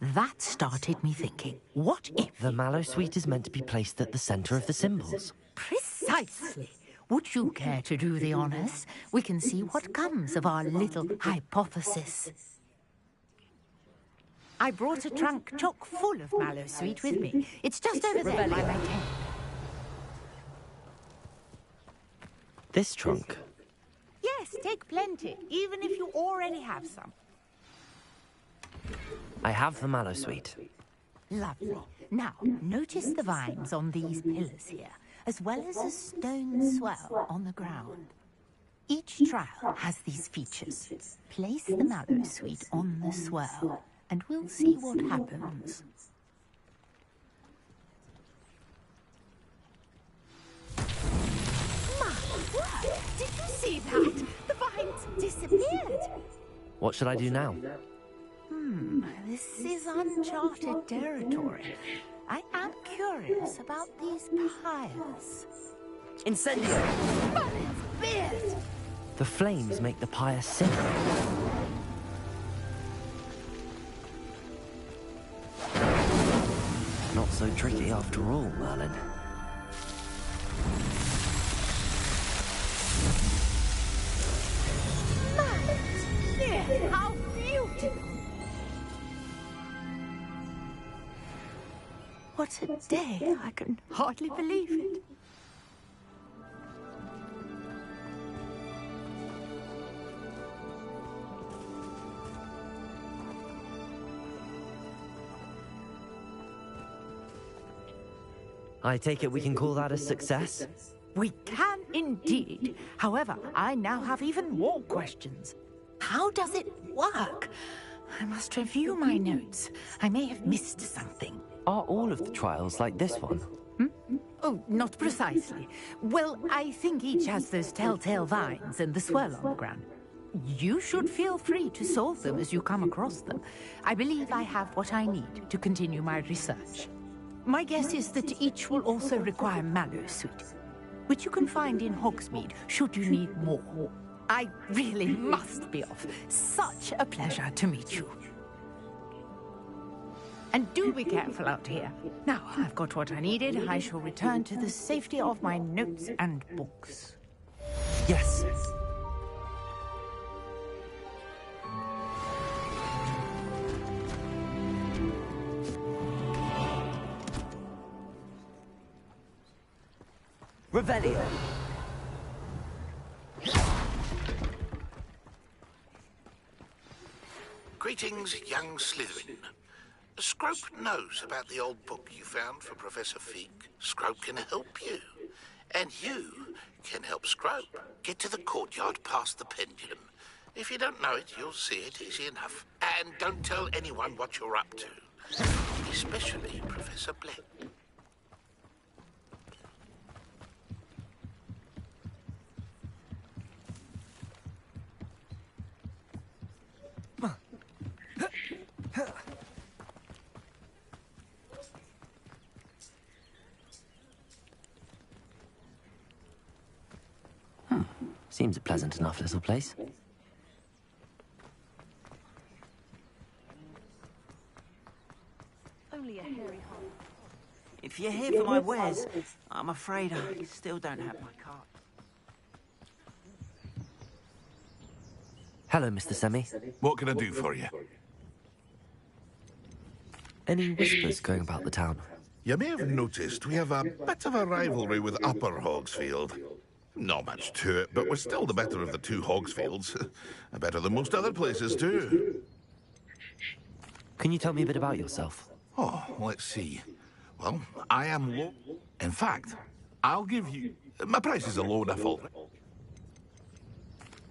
That started me thinking, what if... The Mallowsweet is meant to be placed at the centre of the symbols. Precisely. Would you care to do the honours? We can see what comes of our little hypothesis. I brought a trunk chock full of Mallowsweet with me. It's just over there by my tent. This trunk? Yes, take plenty, even if you already have some. I have the Mallowsweet. Lovely. Now, notice the vines on these pillars here, as well as a stone swell on the ground. Each trial has these features. Place the mallow sweet on the swirl, and we'll see what happens. My word! Did you see that? The vines disappeared. What should I do now? This is uncharted territory. I am curious about these pyres. Incendio! Merlin's beard! The flames make the pyre sing. Not so tricky after all, Merlin. Merlin's beard! How beautiful! What a day! I can hardly believe it. I take it we can call that a success? We can indeed. However, I now have even more questions. How does it work? I must review my notes. I may have missed something. Are all of the trials like this one? Oh, not precisely. Well, I think each has those telltale vines and the swirl on the ground. You should feel free to solve them as you come across them. I believe I have what I need to continue my research. My guess is that each will also require mallow sweet, which you can find in Hogsmeade should you need more. I really must be off. Such a pleasure to meet you. And do be careful out here. Now, I've got what I needed. I shall return to the safety of my notes and books. Yes. Revelio. Greetings, young Slytherin. Scrope knows about the old book you found for Professor Fig. Scrope can help you. And you can help Scrope get to the courtyard past the pendulum. If you don't know it, you'll see it easy enough. And don't tell anyone what you're up to. Especially Professor Black. Seems a pleasant enough little place. Only a hairy hole. If you're here for my wares, I'm afraid I still don't have my cart. Hello, Mr. Semi. What can I do for you? Any whispers going about the town? You may have noticed we have a bit of a rivalry with Upper Hogsfield. Not much to it, but we're still the better of the two Hogsfields. Better than most other places, too. Can you tell me a bit about yourself? Oh, let's see. Well, I am low. In fact, I'll give you... My prices are low enough already.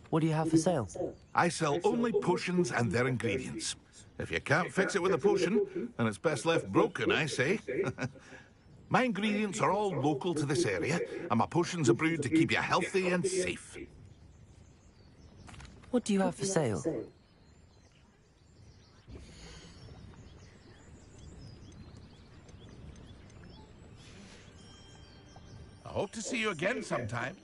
What do you have for sale? I sell only potions and their ingredients. If you can't fix it with a potion, then it's best left broken, I say. My ingredients are all local to this area, and my potions are brewed to keep you healthy and safe. What do you have for sale? I hope to see you again sometime.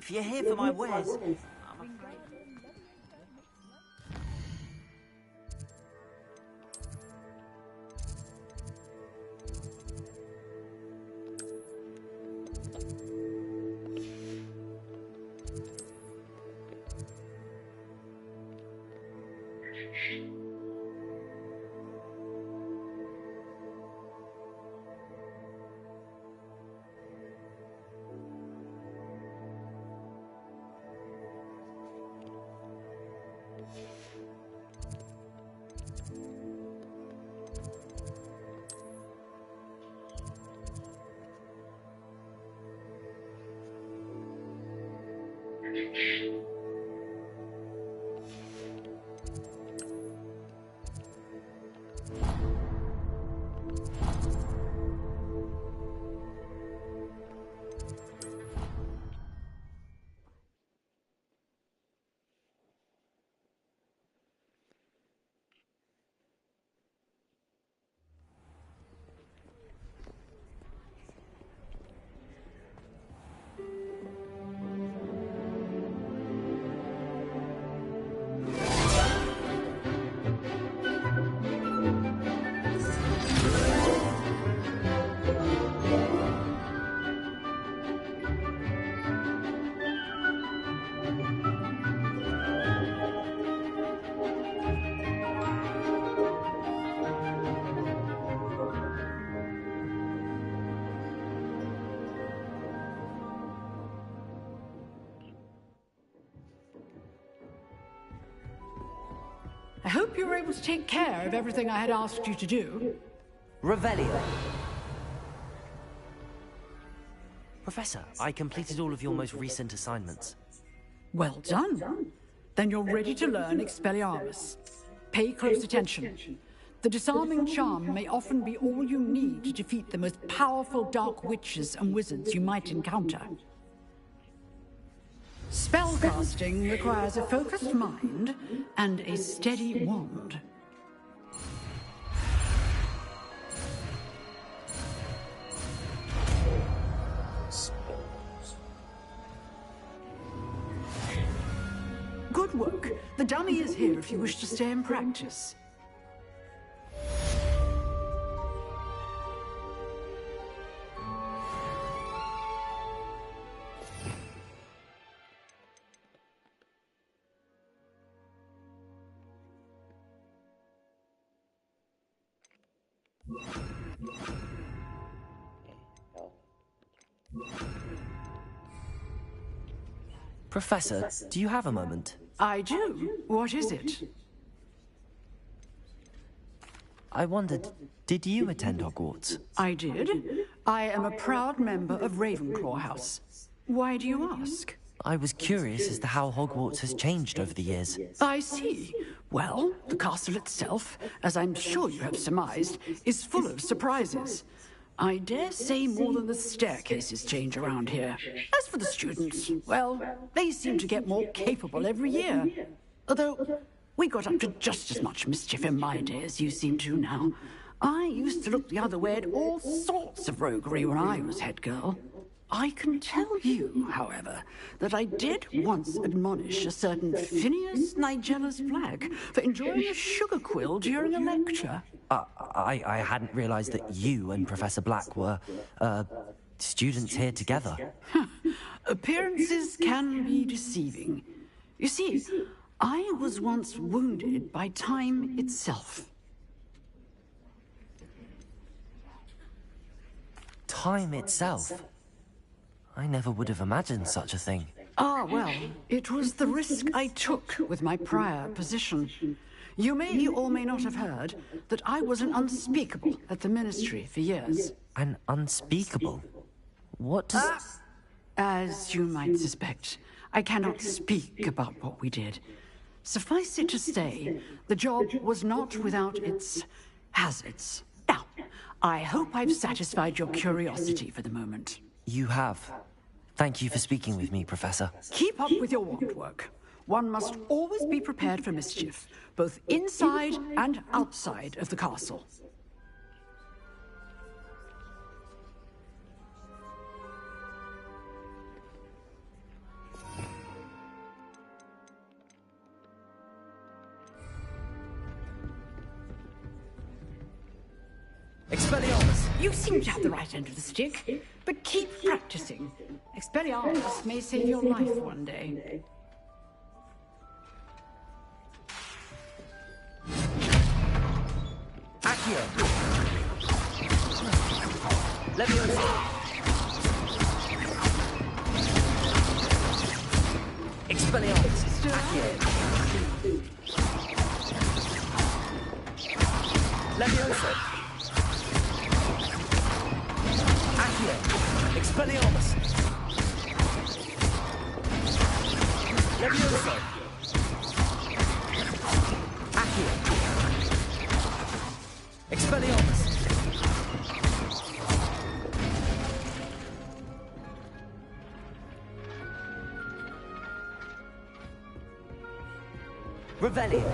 If you're here for my wares, I hope you were able to take care of everything I had asked you to do. Revelio. Professor, I completed all of your most recent assignments. Well done. Then you're ready to learn Expelliarmus. Pay close attention. The disarming charm may often be all you need to defeat the most powerful dark witches and wizards you might encounter. Spellcasting requires a focused mind and a steady wand. Good work. The dummy is here if you wish to stay and practice. Professor, do you have a moment? I do. What is it? I wondered, did you attend Hogwarts? I did. I am a proud member of Ravenclaw House. Why do you ask? I was curious as to how Hogwarts has changed over the years. I see. Well, the castle itself, as I'm sure you have surmised, is full of surprises. I dare say more than the staircases change around here. As for the students, well, they seem to get more capable every year. Although, we got up to just as much mischief in my day as you seem to now. I used to look the other way at all sorts of roguery when I was head girl. I can tell you, however, that I did once admonish a certain Phineas Nigella's Flag for enjoying a sugar quill during a lecture. I hadn't realized that you and Professor Black were, students here together. Appearances can be deceiving. You see, I was once wounded by time itself. Time itself? I never would have imagined such a thing. Ah, well, it was the risk I took with my prior position. You may or may not have heard that I was an unspeakable at the Ministry for years. An unspeakable? What does... As you might suspect, I cannot speak about what we did. Suffice it to say, the job was not without its hazards. Now, I hope I've satisfied your curiosity for the moment. You have. Thank you for speaking with me, Professor. Keep up with your wand work. One must always be prepared for mischief, both inside and outside of the castle. Expelliarmus! You seem to have the right end of the stick, but keep practicing. Expelliarmus may save your life one day. Accio! Leviosa! Expelliarmus! Accio! Leviosa! Accio! Expelliarmus! Leviosa! Accio! Expelliarmus! Revelio!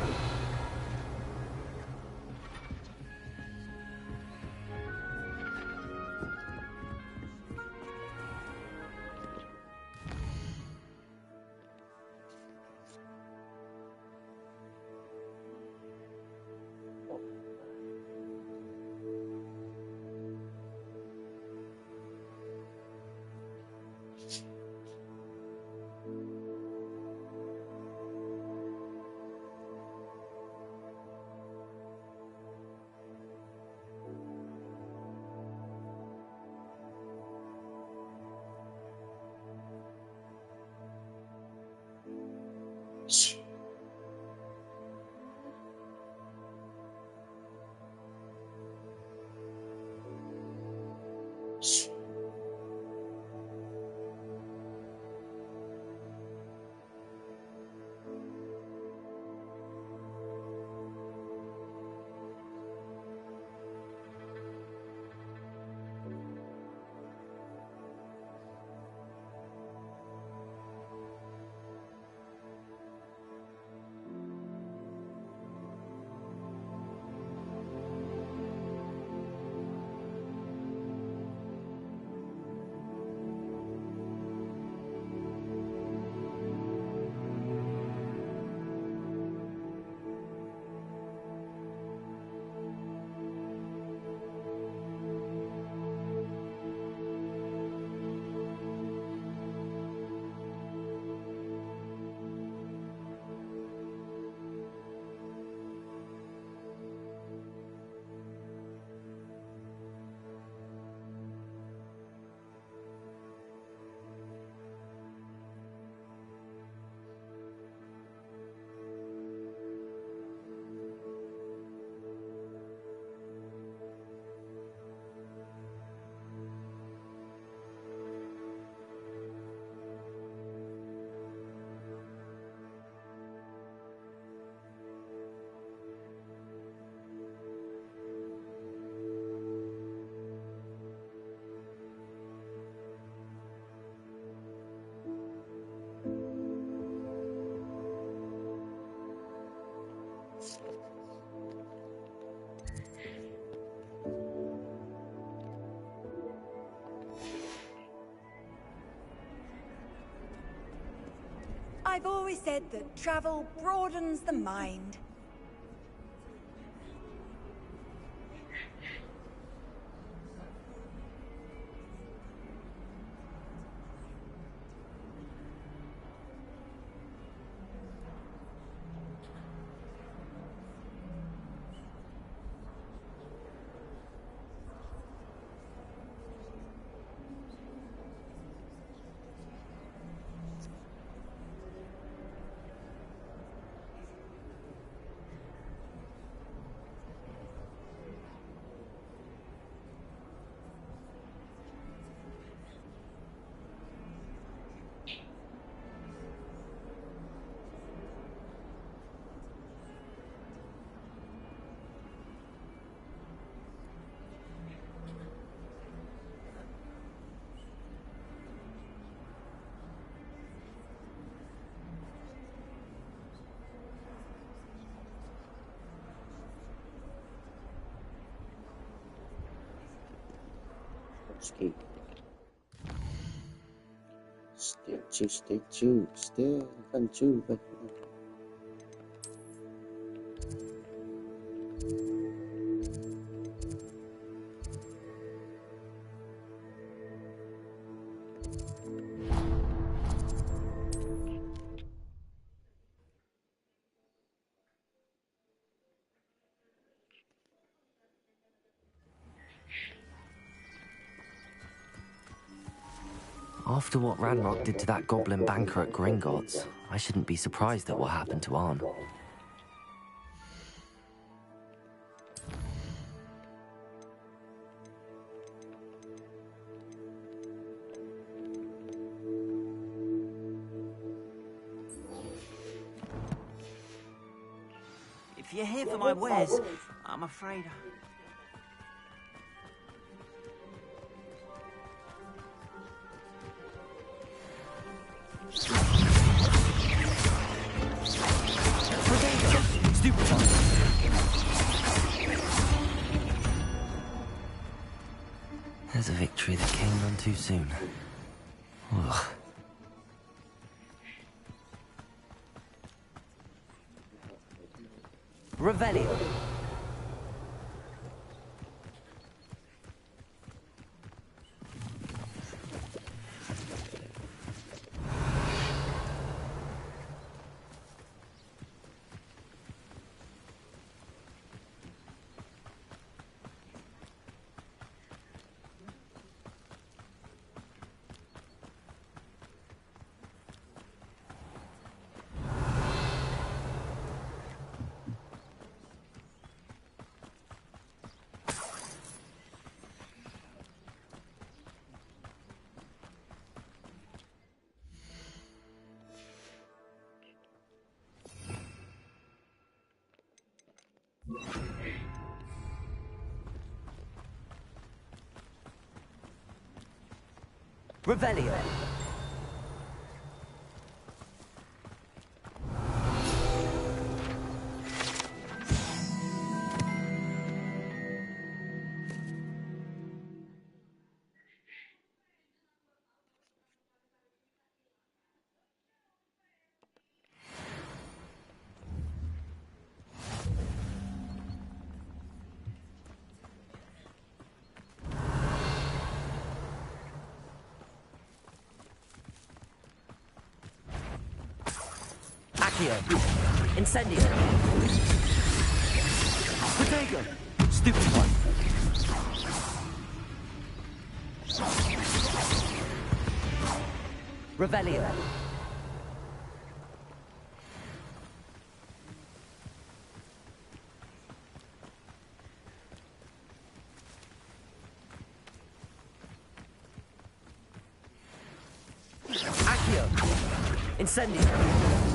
I've always said that travel broadens the mind. Stay still, kan juga. After what Ranrock did to that goblin banker at Gringotts, I shouldn't be surprised at what happened to Arn. If you're here for my wares, I'm afraid... There's a victory that came none too soon. Ugh. Revelio. Revelio. Incendio. Potato. Stupid one. Revelio. Accio. Incendio.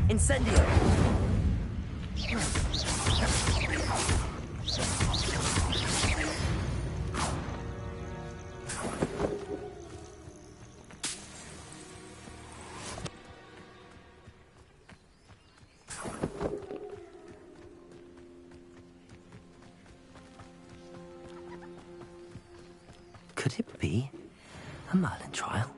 Incendio. Could it be a Merlin trial?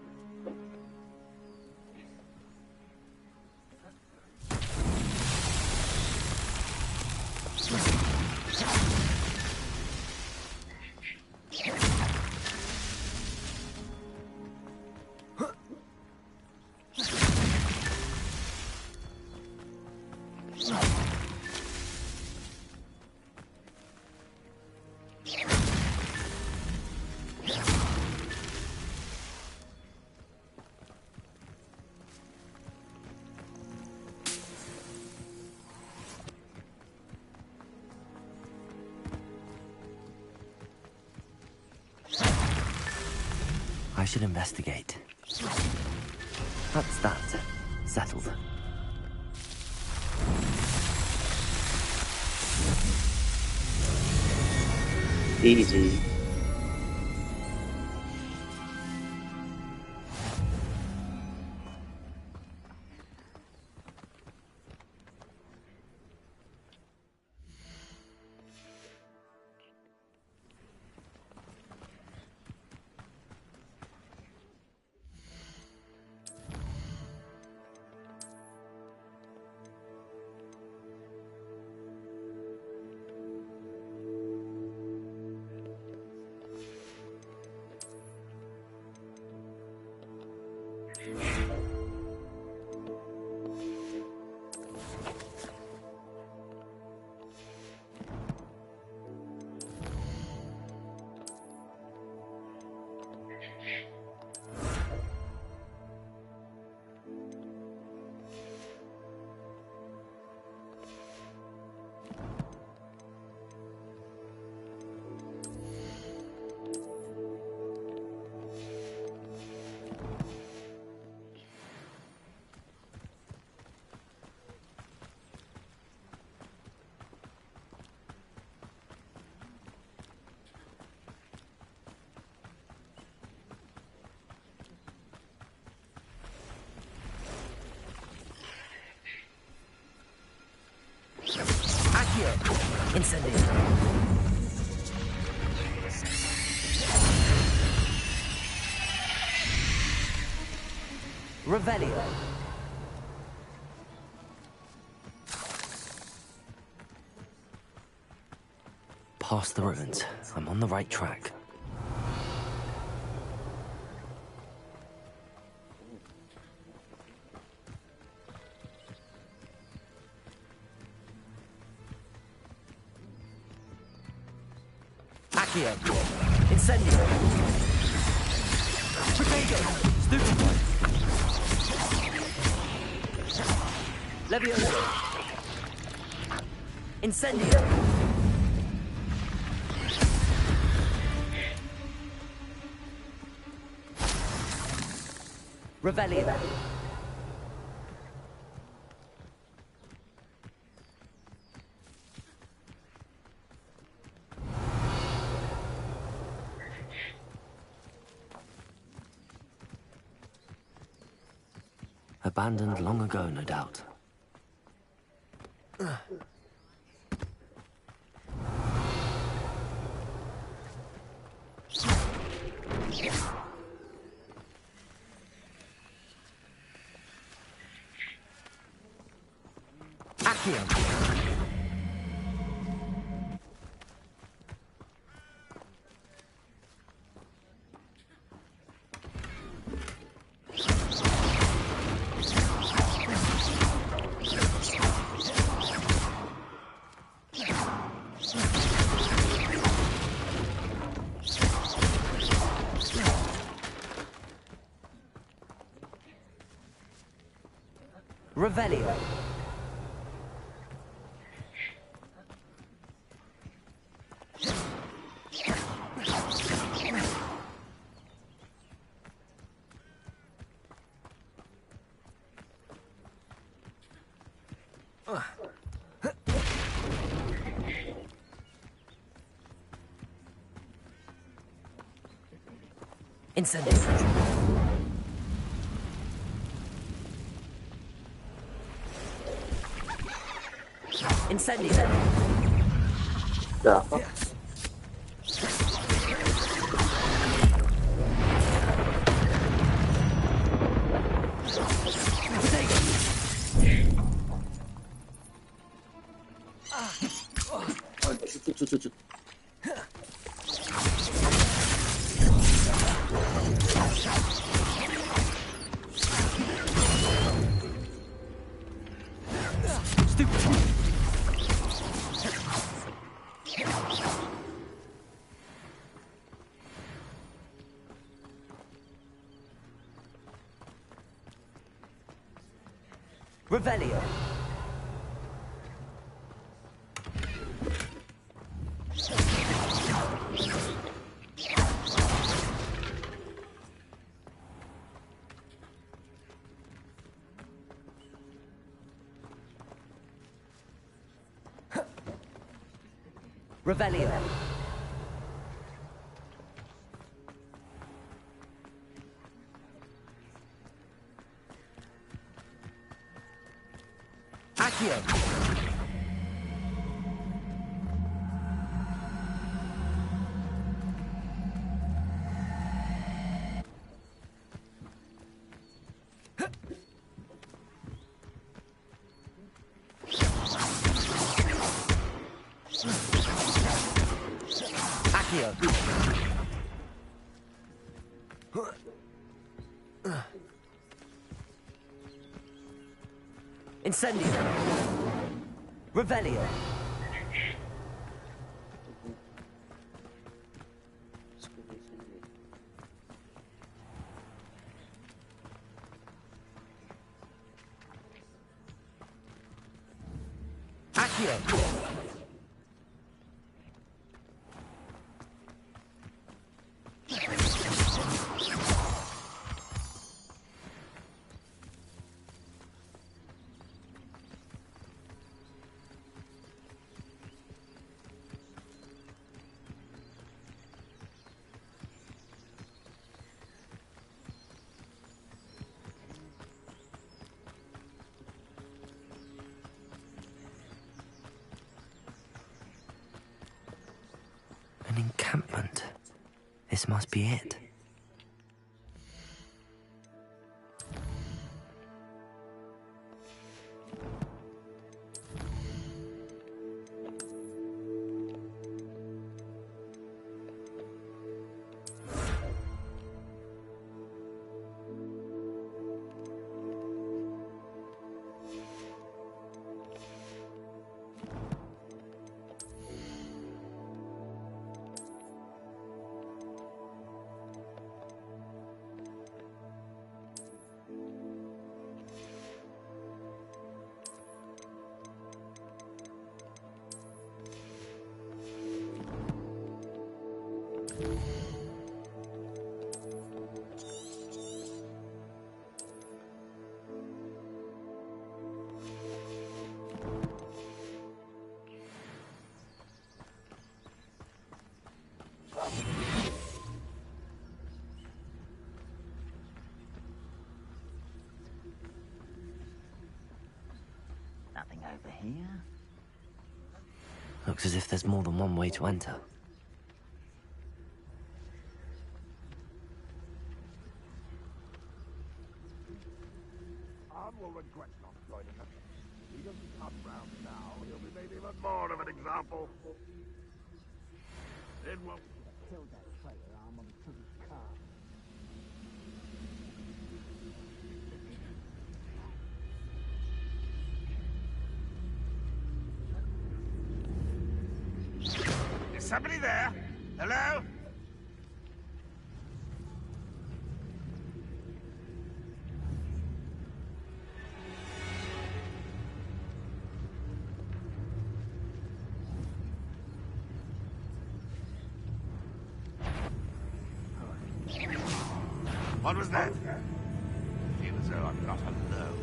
I should investigate. That's that. Settled. Easy. Incendio. Revelio. Past the ruins. I'm on the right track. Accio. Incendio. Potato. Stupefy. Levioso. Incendio. Revelio. Abandoned long ago, no doubt. Accio. Revelio. Incendio. Incendio. Yeah. Revelio. Revelio. Accio. Accio. Incendio. Revelio. Accio. This must be it. Nothing over here. Looks as if there's more than one way to enter. Anne will regret not joining us. If he doesn't come round now, he'll be made even more of an example. It won't kill that traitor arm on the car. Is somebody there? Hello? What was that? I feel as though I'm not alone.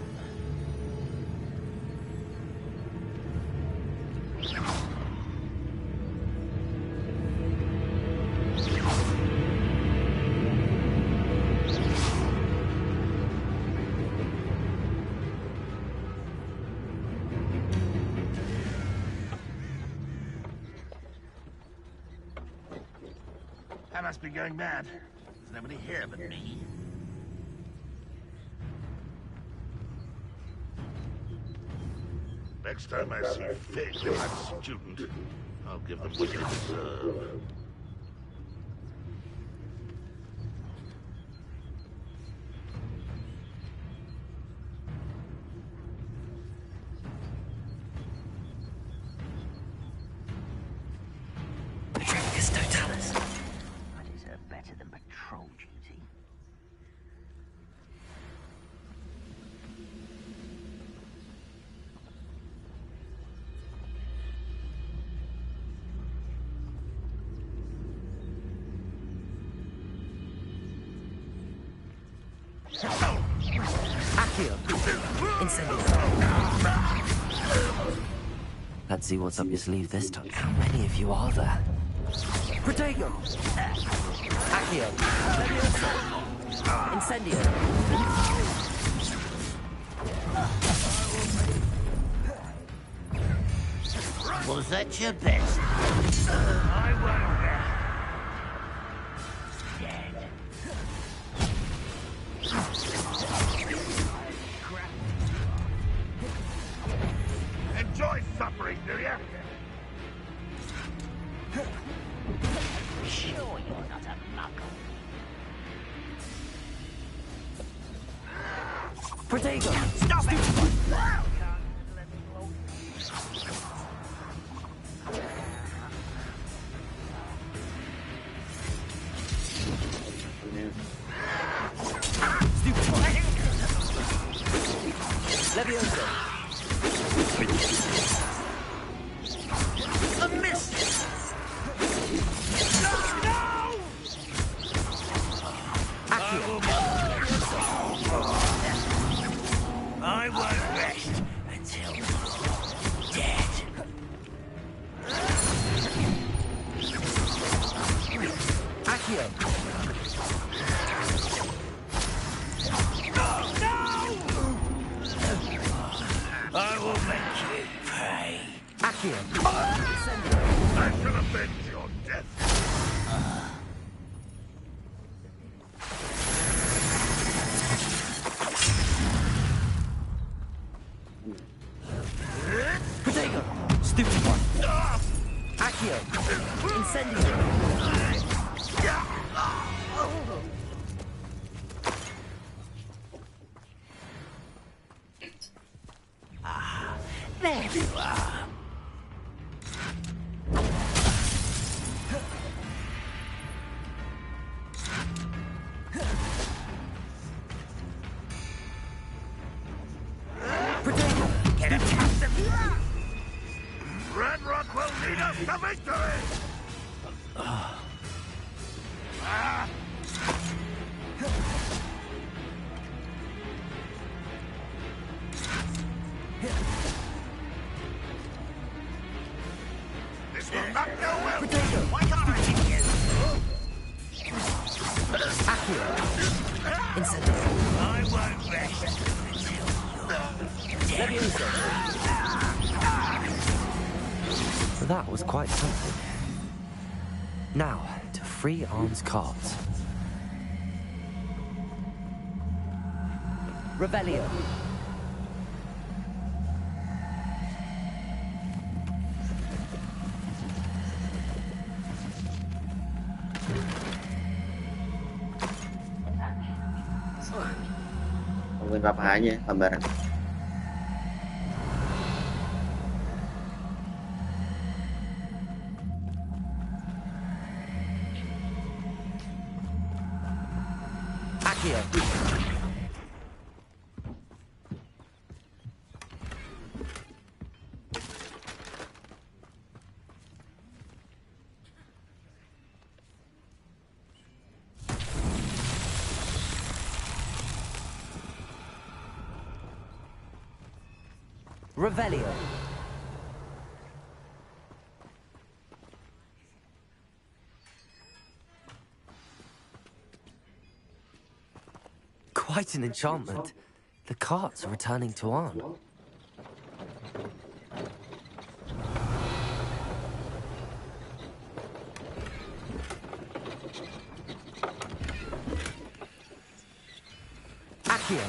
I must be going mad. There's nobody here but me. Next time I see Fig or that student, I'll give them what they deserve. I deserve better than patrol duty. Accio! Incendio! Let's see what's up your sleeve this time. How many of you are there? Protego! Accio! Incendio! Was that your best? I won't. Dead. Enjoy suffering, do you? Sure you're not a muggle. Protego! Stop it! Levioso! A miss! No! I won't rest until dead. Accio! I will make you pay. Accio! I shall avenge your death. Ah, there you are. Get a taste of Red Rock will lead us to victory! This will not go well! Why can't I hit you? I won't rest. That was quite something. Now, to free Arm's cards. Revelio. Ngomongin apa aja kabaran. Accio. Revelio. Quite an enchantment. The carts are returning to Arn. Accio.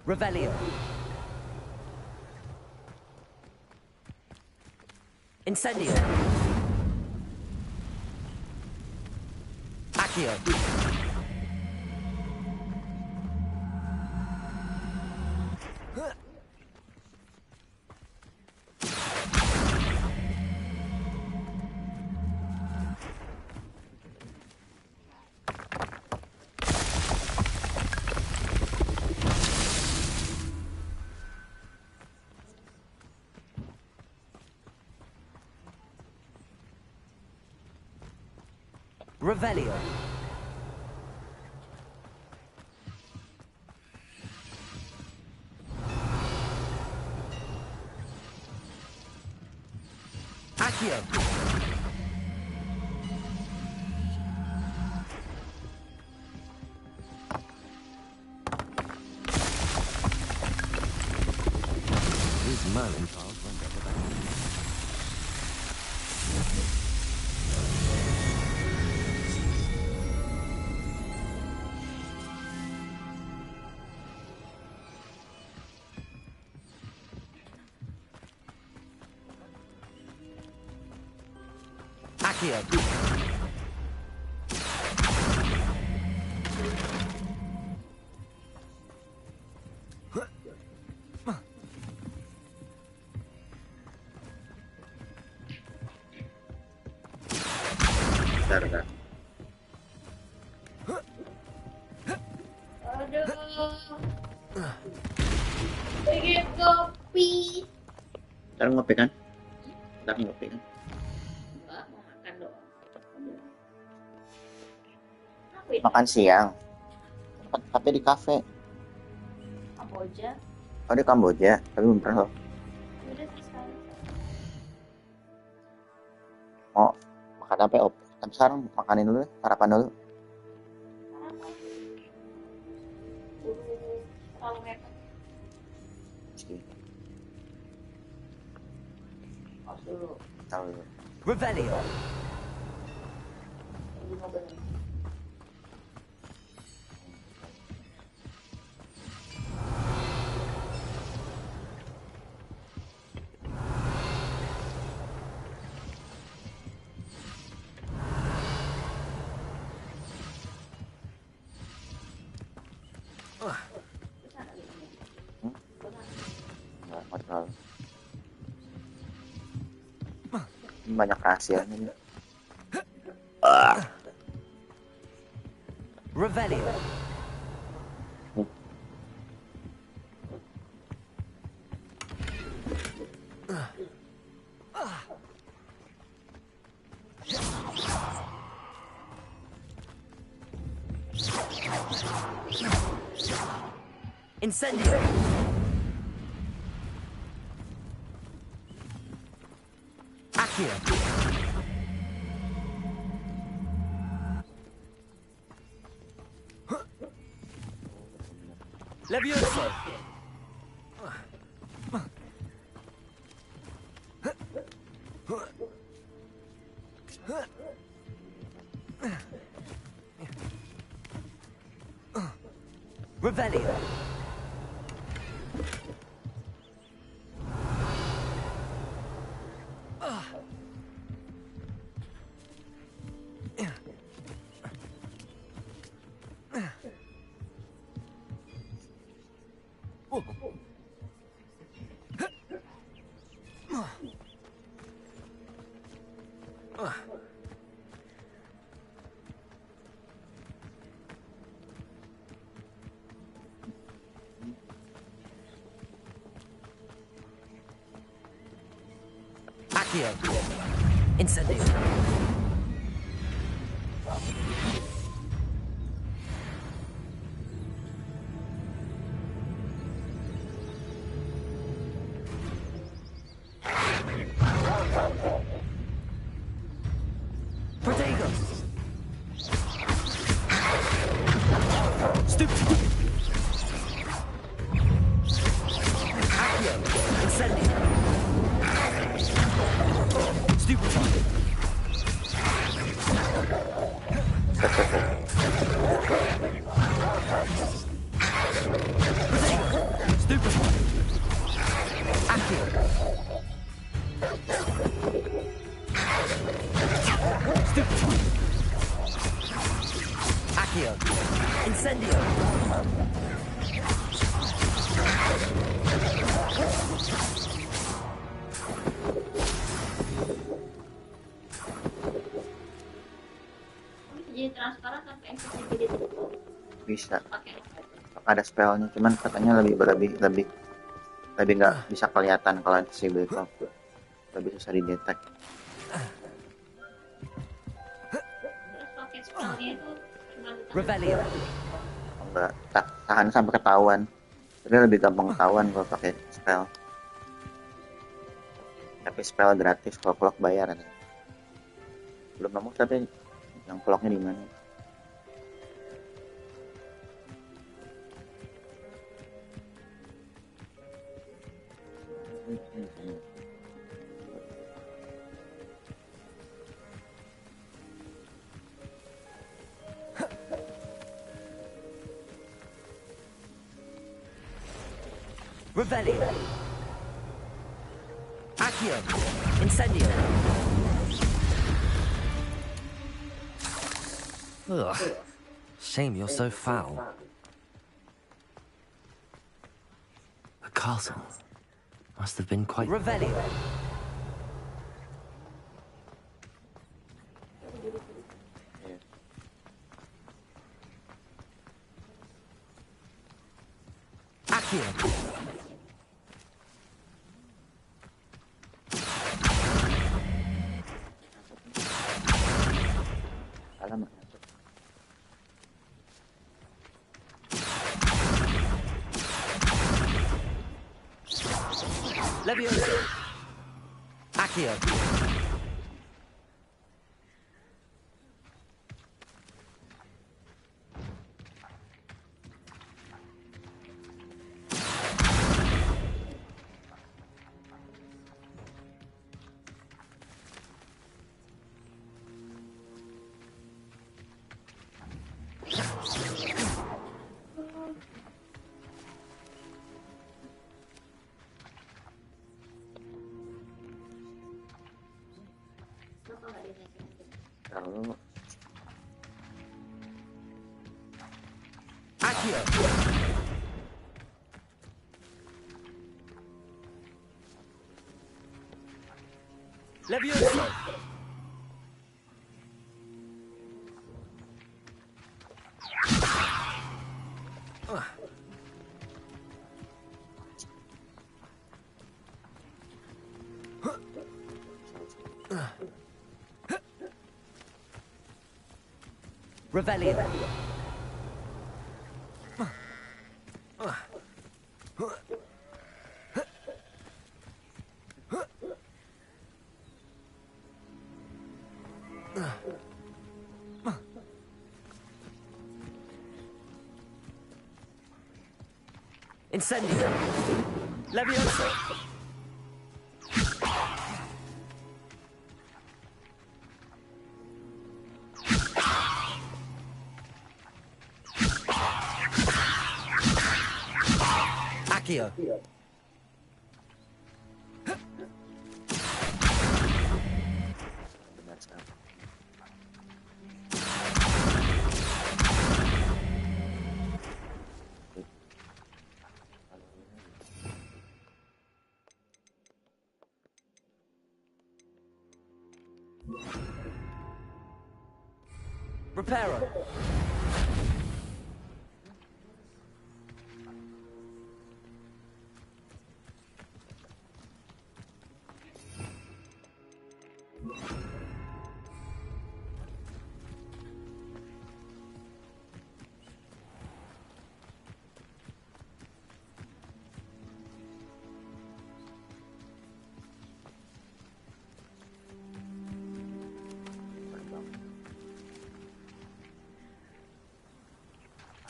Revelio. Incendio. Accio. Revelio. Accio. These Merlin files won't get the better. Accio. Bentar. Pengen kopi. Ntar ngopi kan? Ntar ngopi kan? Enggak, mau makan doang. Makan siang. Tapi di kafe. Kamboja. Oh, di Kamboja. Tapi belum pernah loh. Udah sekali. Mau makan apa, Op? Tapi sekarang makanin dulu, sarapan dulu. Revelio. Nggak terlalu. Banyak rahasianya nih. Revelio. Incendio. Accio. Levioso. Revelio. Accio. Incendio. Protegos. Stupid. Accio. Incendio. Stupid. Stupid. Accio. Stupid. Accio. Incendio. Jadi transparan sampai invisibility. Bisa. Ada spellnya, cuman katanya lebih nggak bisa kelihatan kalau invisible itu lebih susah didetek. Terus pakai spellnya itu cuma Revelio. Enggak, tahan sampai ketahuan. Jadi lebih gampang ketahuan kalau pakai spell. Tapi spell gratis, kalau clock bayar ada. Belum nemu tapi yang clocknya di mana? Revelio. Accio. Incendio. Ugh. Shame you're so foul. The castle must have been quite... Revelio. Accio. Alamak. Levioso. Accio. Lalu Accio. Levioso. Revelio. Incendio. Levioso. Accio. benar sekali. Reparo.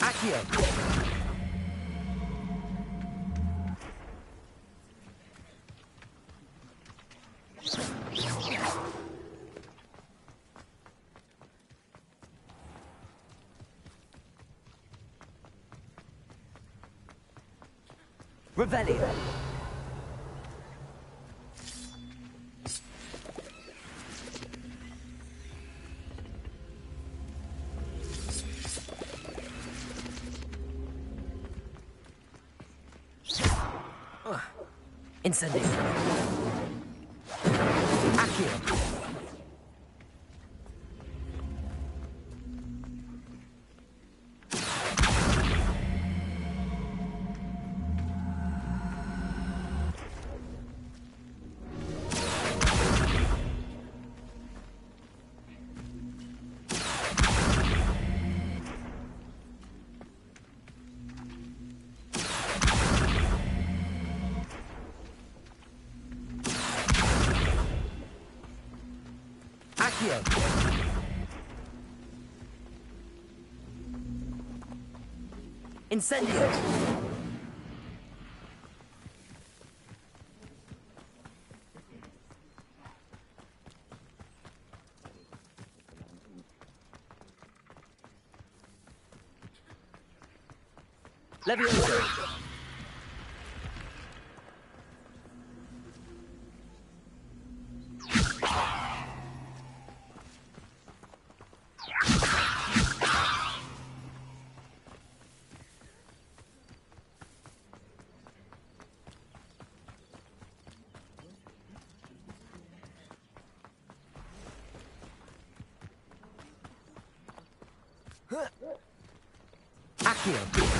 Accio. Revelio. Incendio. Accio. Accio. Incendio. Levioso. Accio.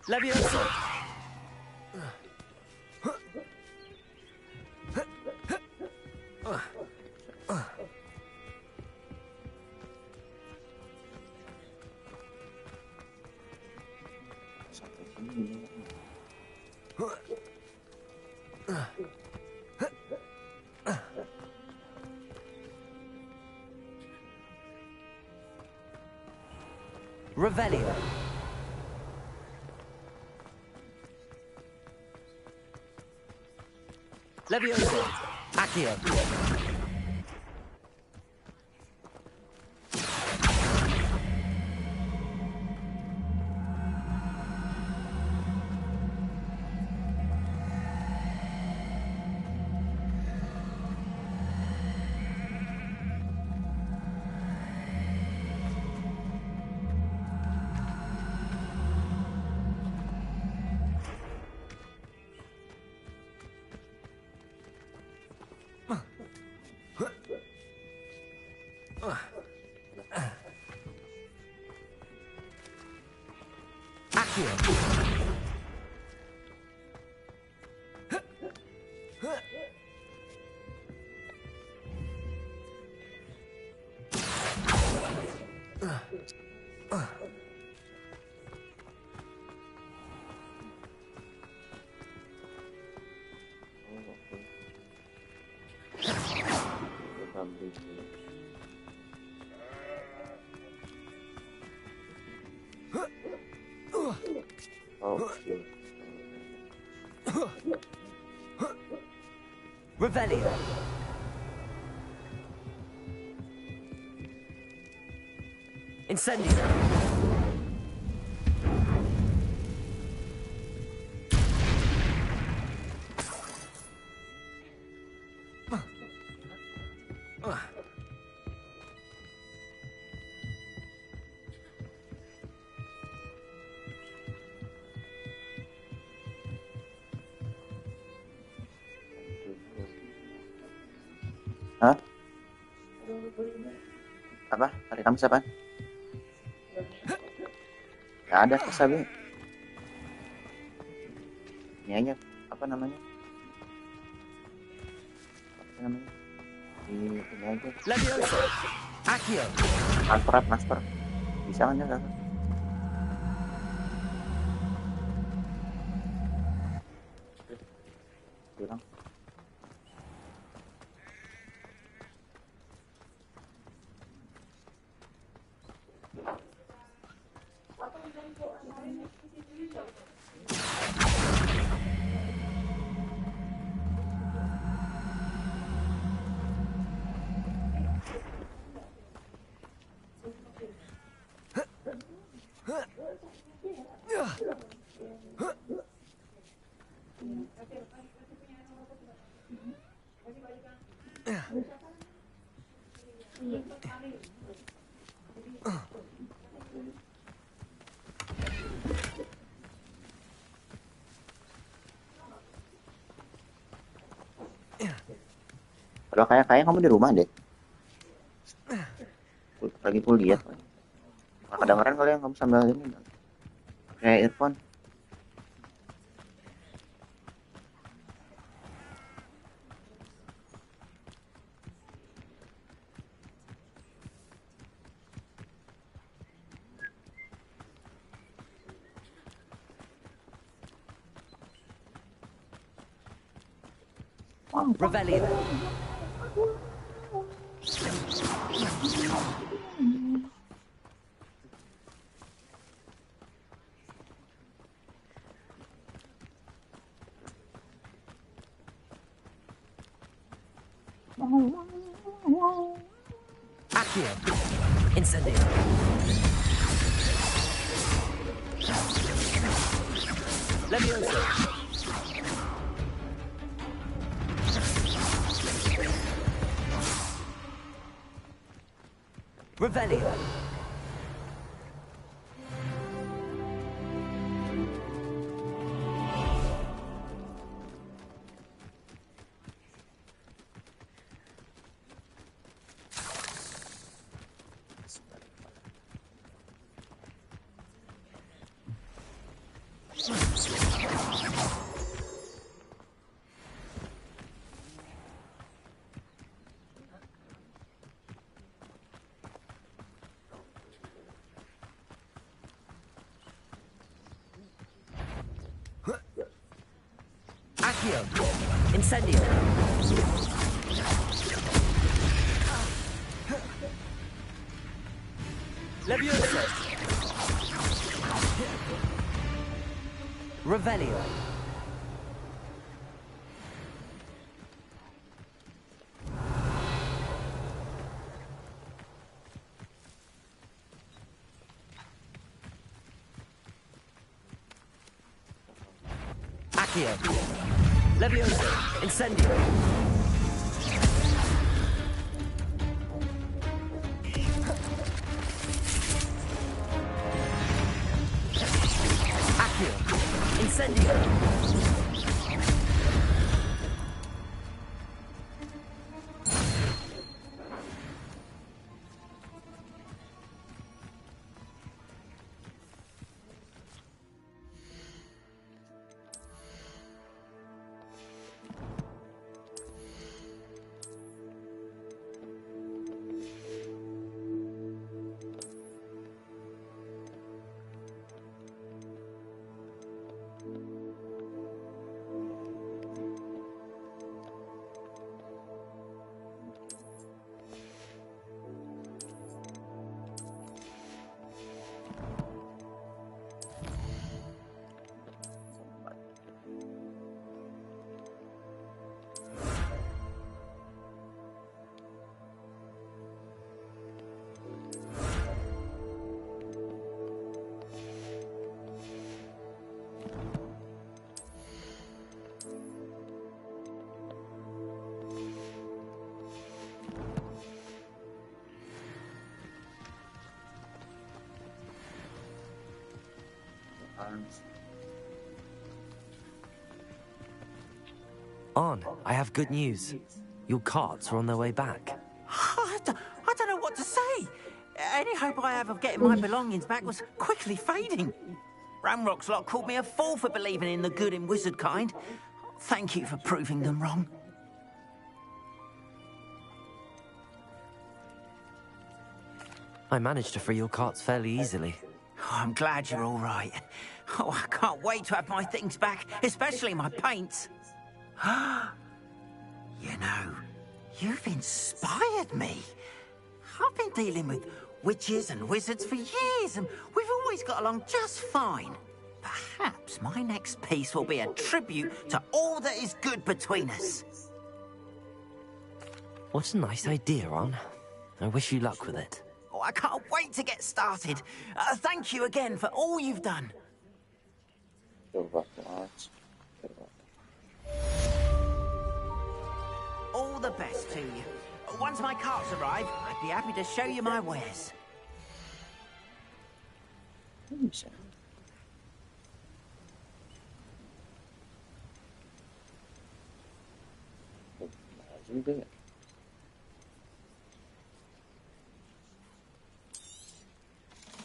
Levioso. Sampai sini. Revelio. Levioso. Accio. pabrik. Oh, Revelio. Incendio. Hah? Apa? Hari Kamis apa? Gak ada Sabi. Ini aja, apa namanya? Apa namanya? Ini aja. Levioso. Accio. Master. Bisa kan ya, Kakak? Bilang. Kalau kayak kamu di rumah deh. Lagi kuliah. Nggak kedengeran kali yang kamu sambil ini. Kayak earphone. Revelio. Accio. Incendio. Levioso. Revelio. Accio. Incendio. Levioso. Revelio. Accio. Levioso. Incendio. Accio. Incendio. On, I have good news. Your carts are on their way back. I don't know what to say. Any hope I have of getting my belongings back was quickly fading. Ramrock's lot called me a fool for believing in the good in wizard kind. Thank you for proving them wrong. I managed to free your carts fairly easily. Oh, I'm glad you're all right. Oh, I can't wait to have my things back, especially my paints. You know, you've inspired me. I've been dealing with witches and wizards for years, and we've always got along just fine. Perhaps my next piece will be a tribute to all that is good between us. What a nice idea, On. I wish you luck with it. Oh, I can't wait to get started. Thank you again for all you've done. All the best to you. Once my carts arrive, I'd be happy to show you my wares.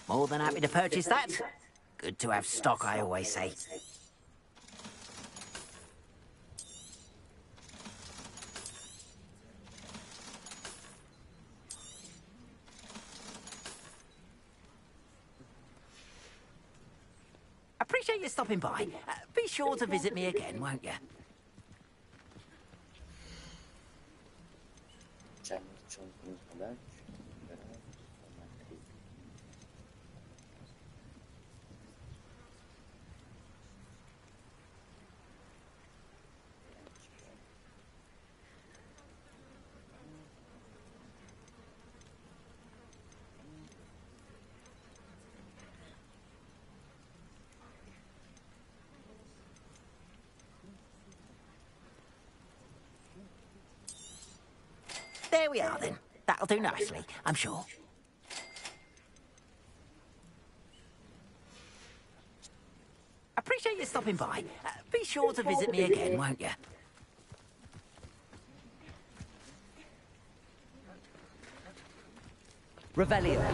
More than happy to purchase that. Good to have stock, I always say. Appreciate you stopping by. Be sure to visit me again, won't you? There we are, then. That'll do nicely, I'm sure. Appreciate you stopping by. Be sure to visit me again, won't you? Revelio.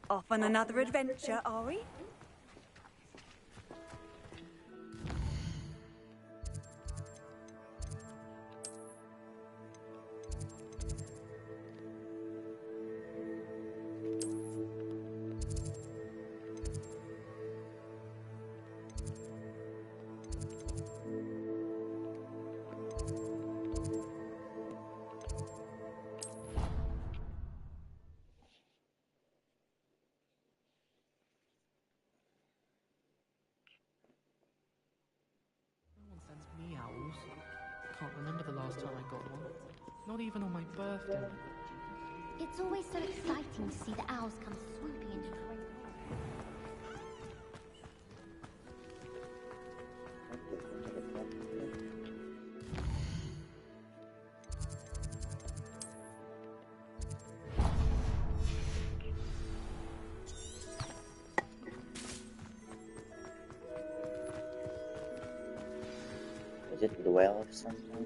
Off on another adventure, are we? Me owls? Can't remember the last time I got one. Not even on my birthday. It's always so exciting to see the owls come swooping into the rain. Is it duel or something?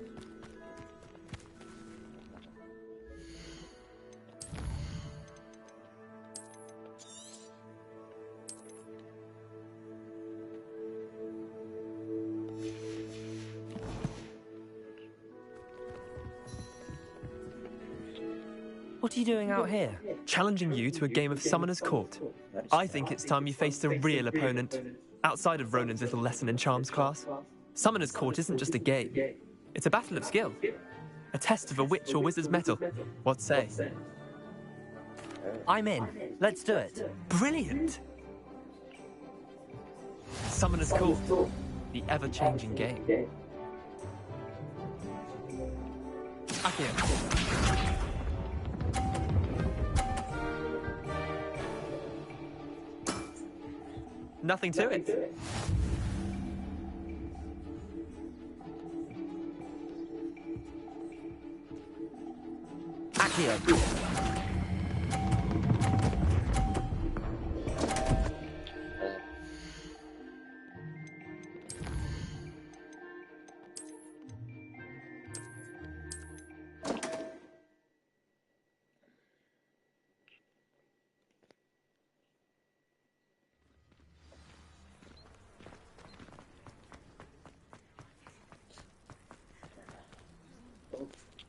What are you doing out here? Challenging you to a game of Summoner's Court. I think it's time you faced a real opponent, outside of Ronan's little lesson in charms class. Summoner's Court isn't just a game. It's a battle of skill. A test of a witch or wizard's mettle. What say? I'm in. Let's do it. Brilliant! Summoner's Court. The ever-changing game. Accio. Nothing to it. Accio.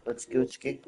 Let's go, Ski.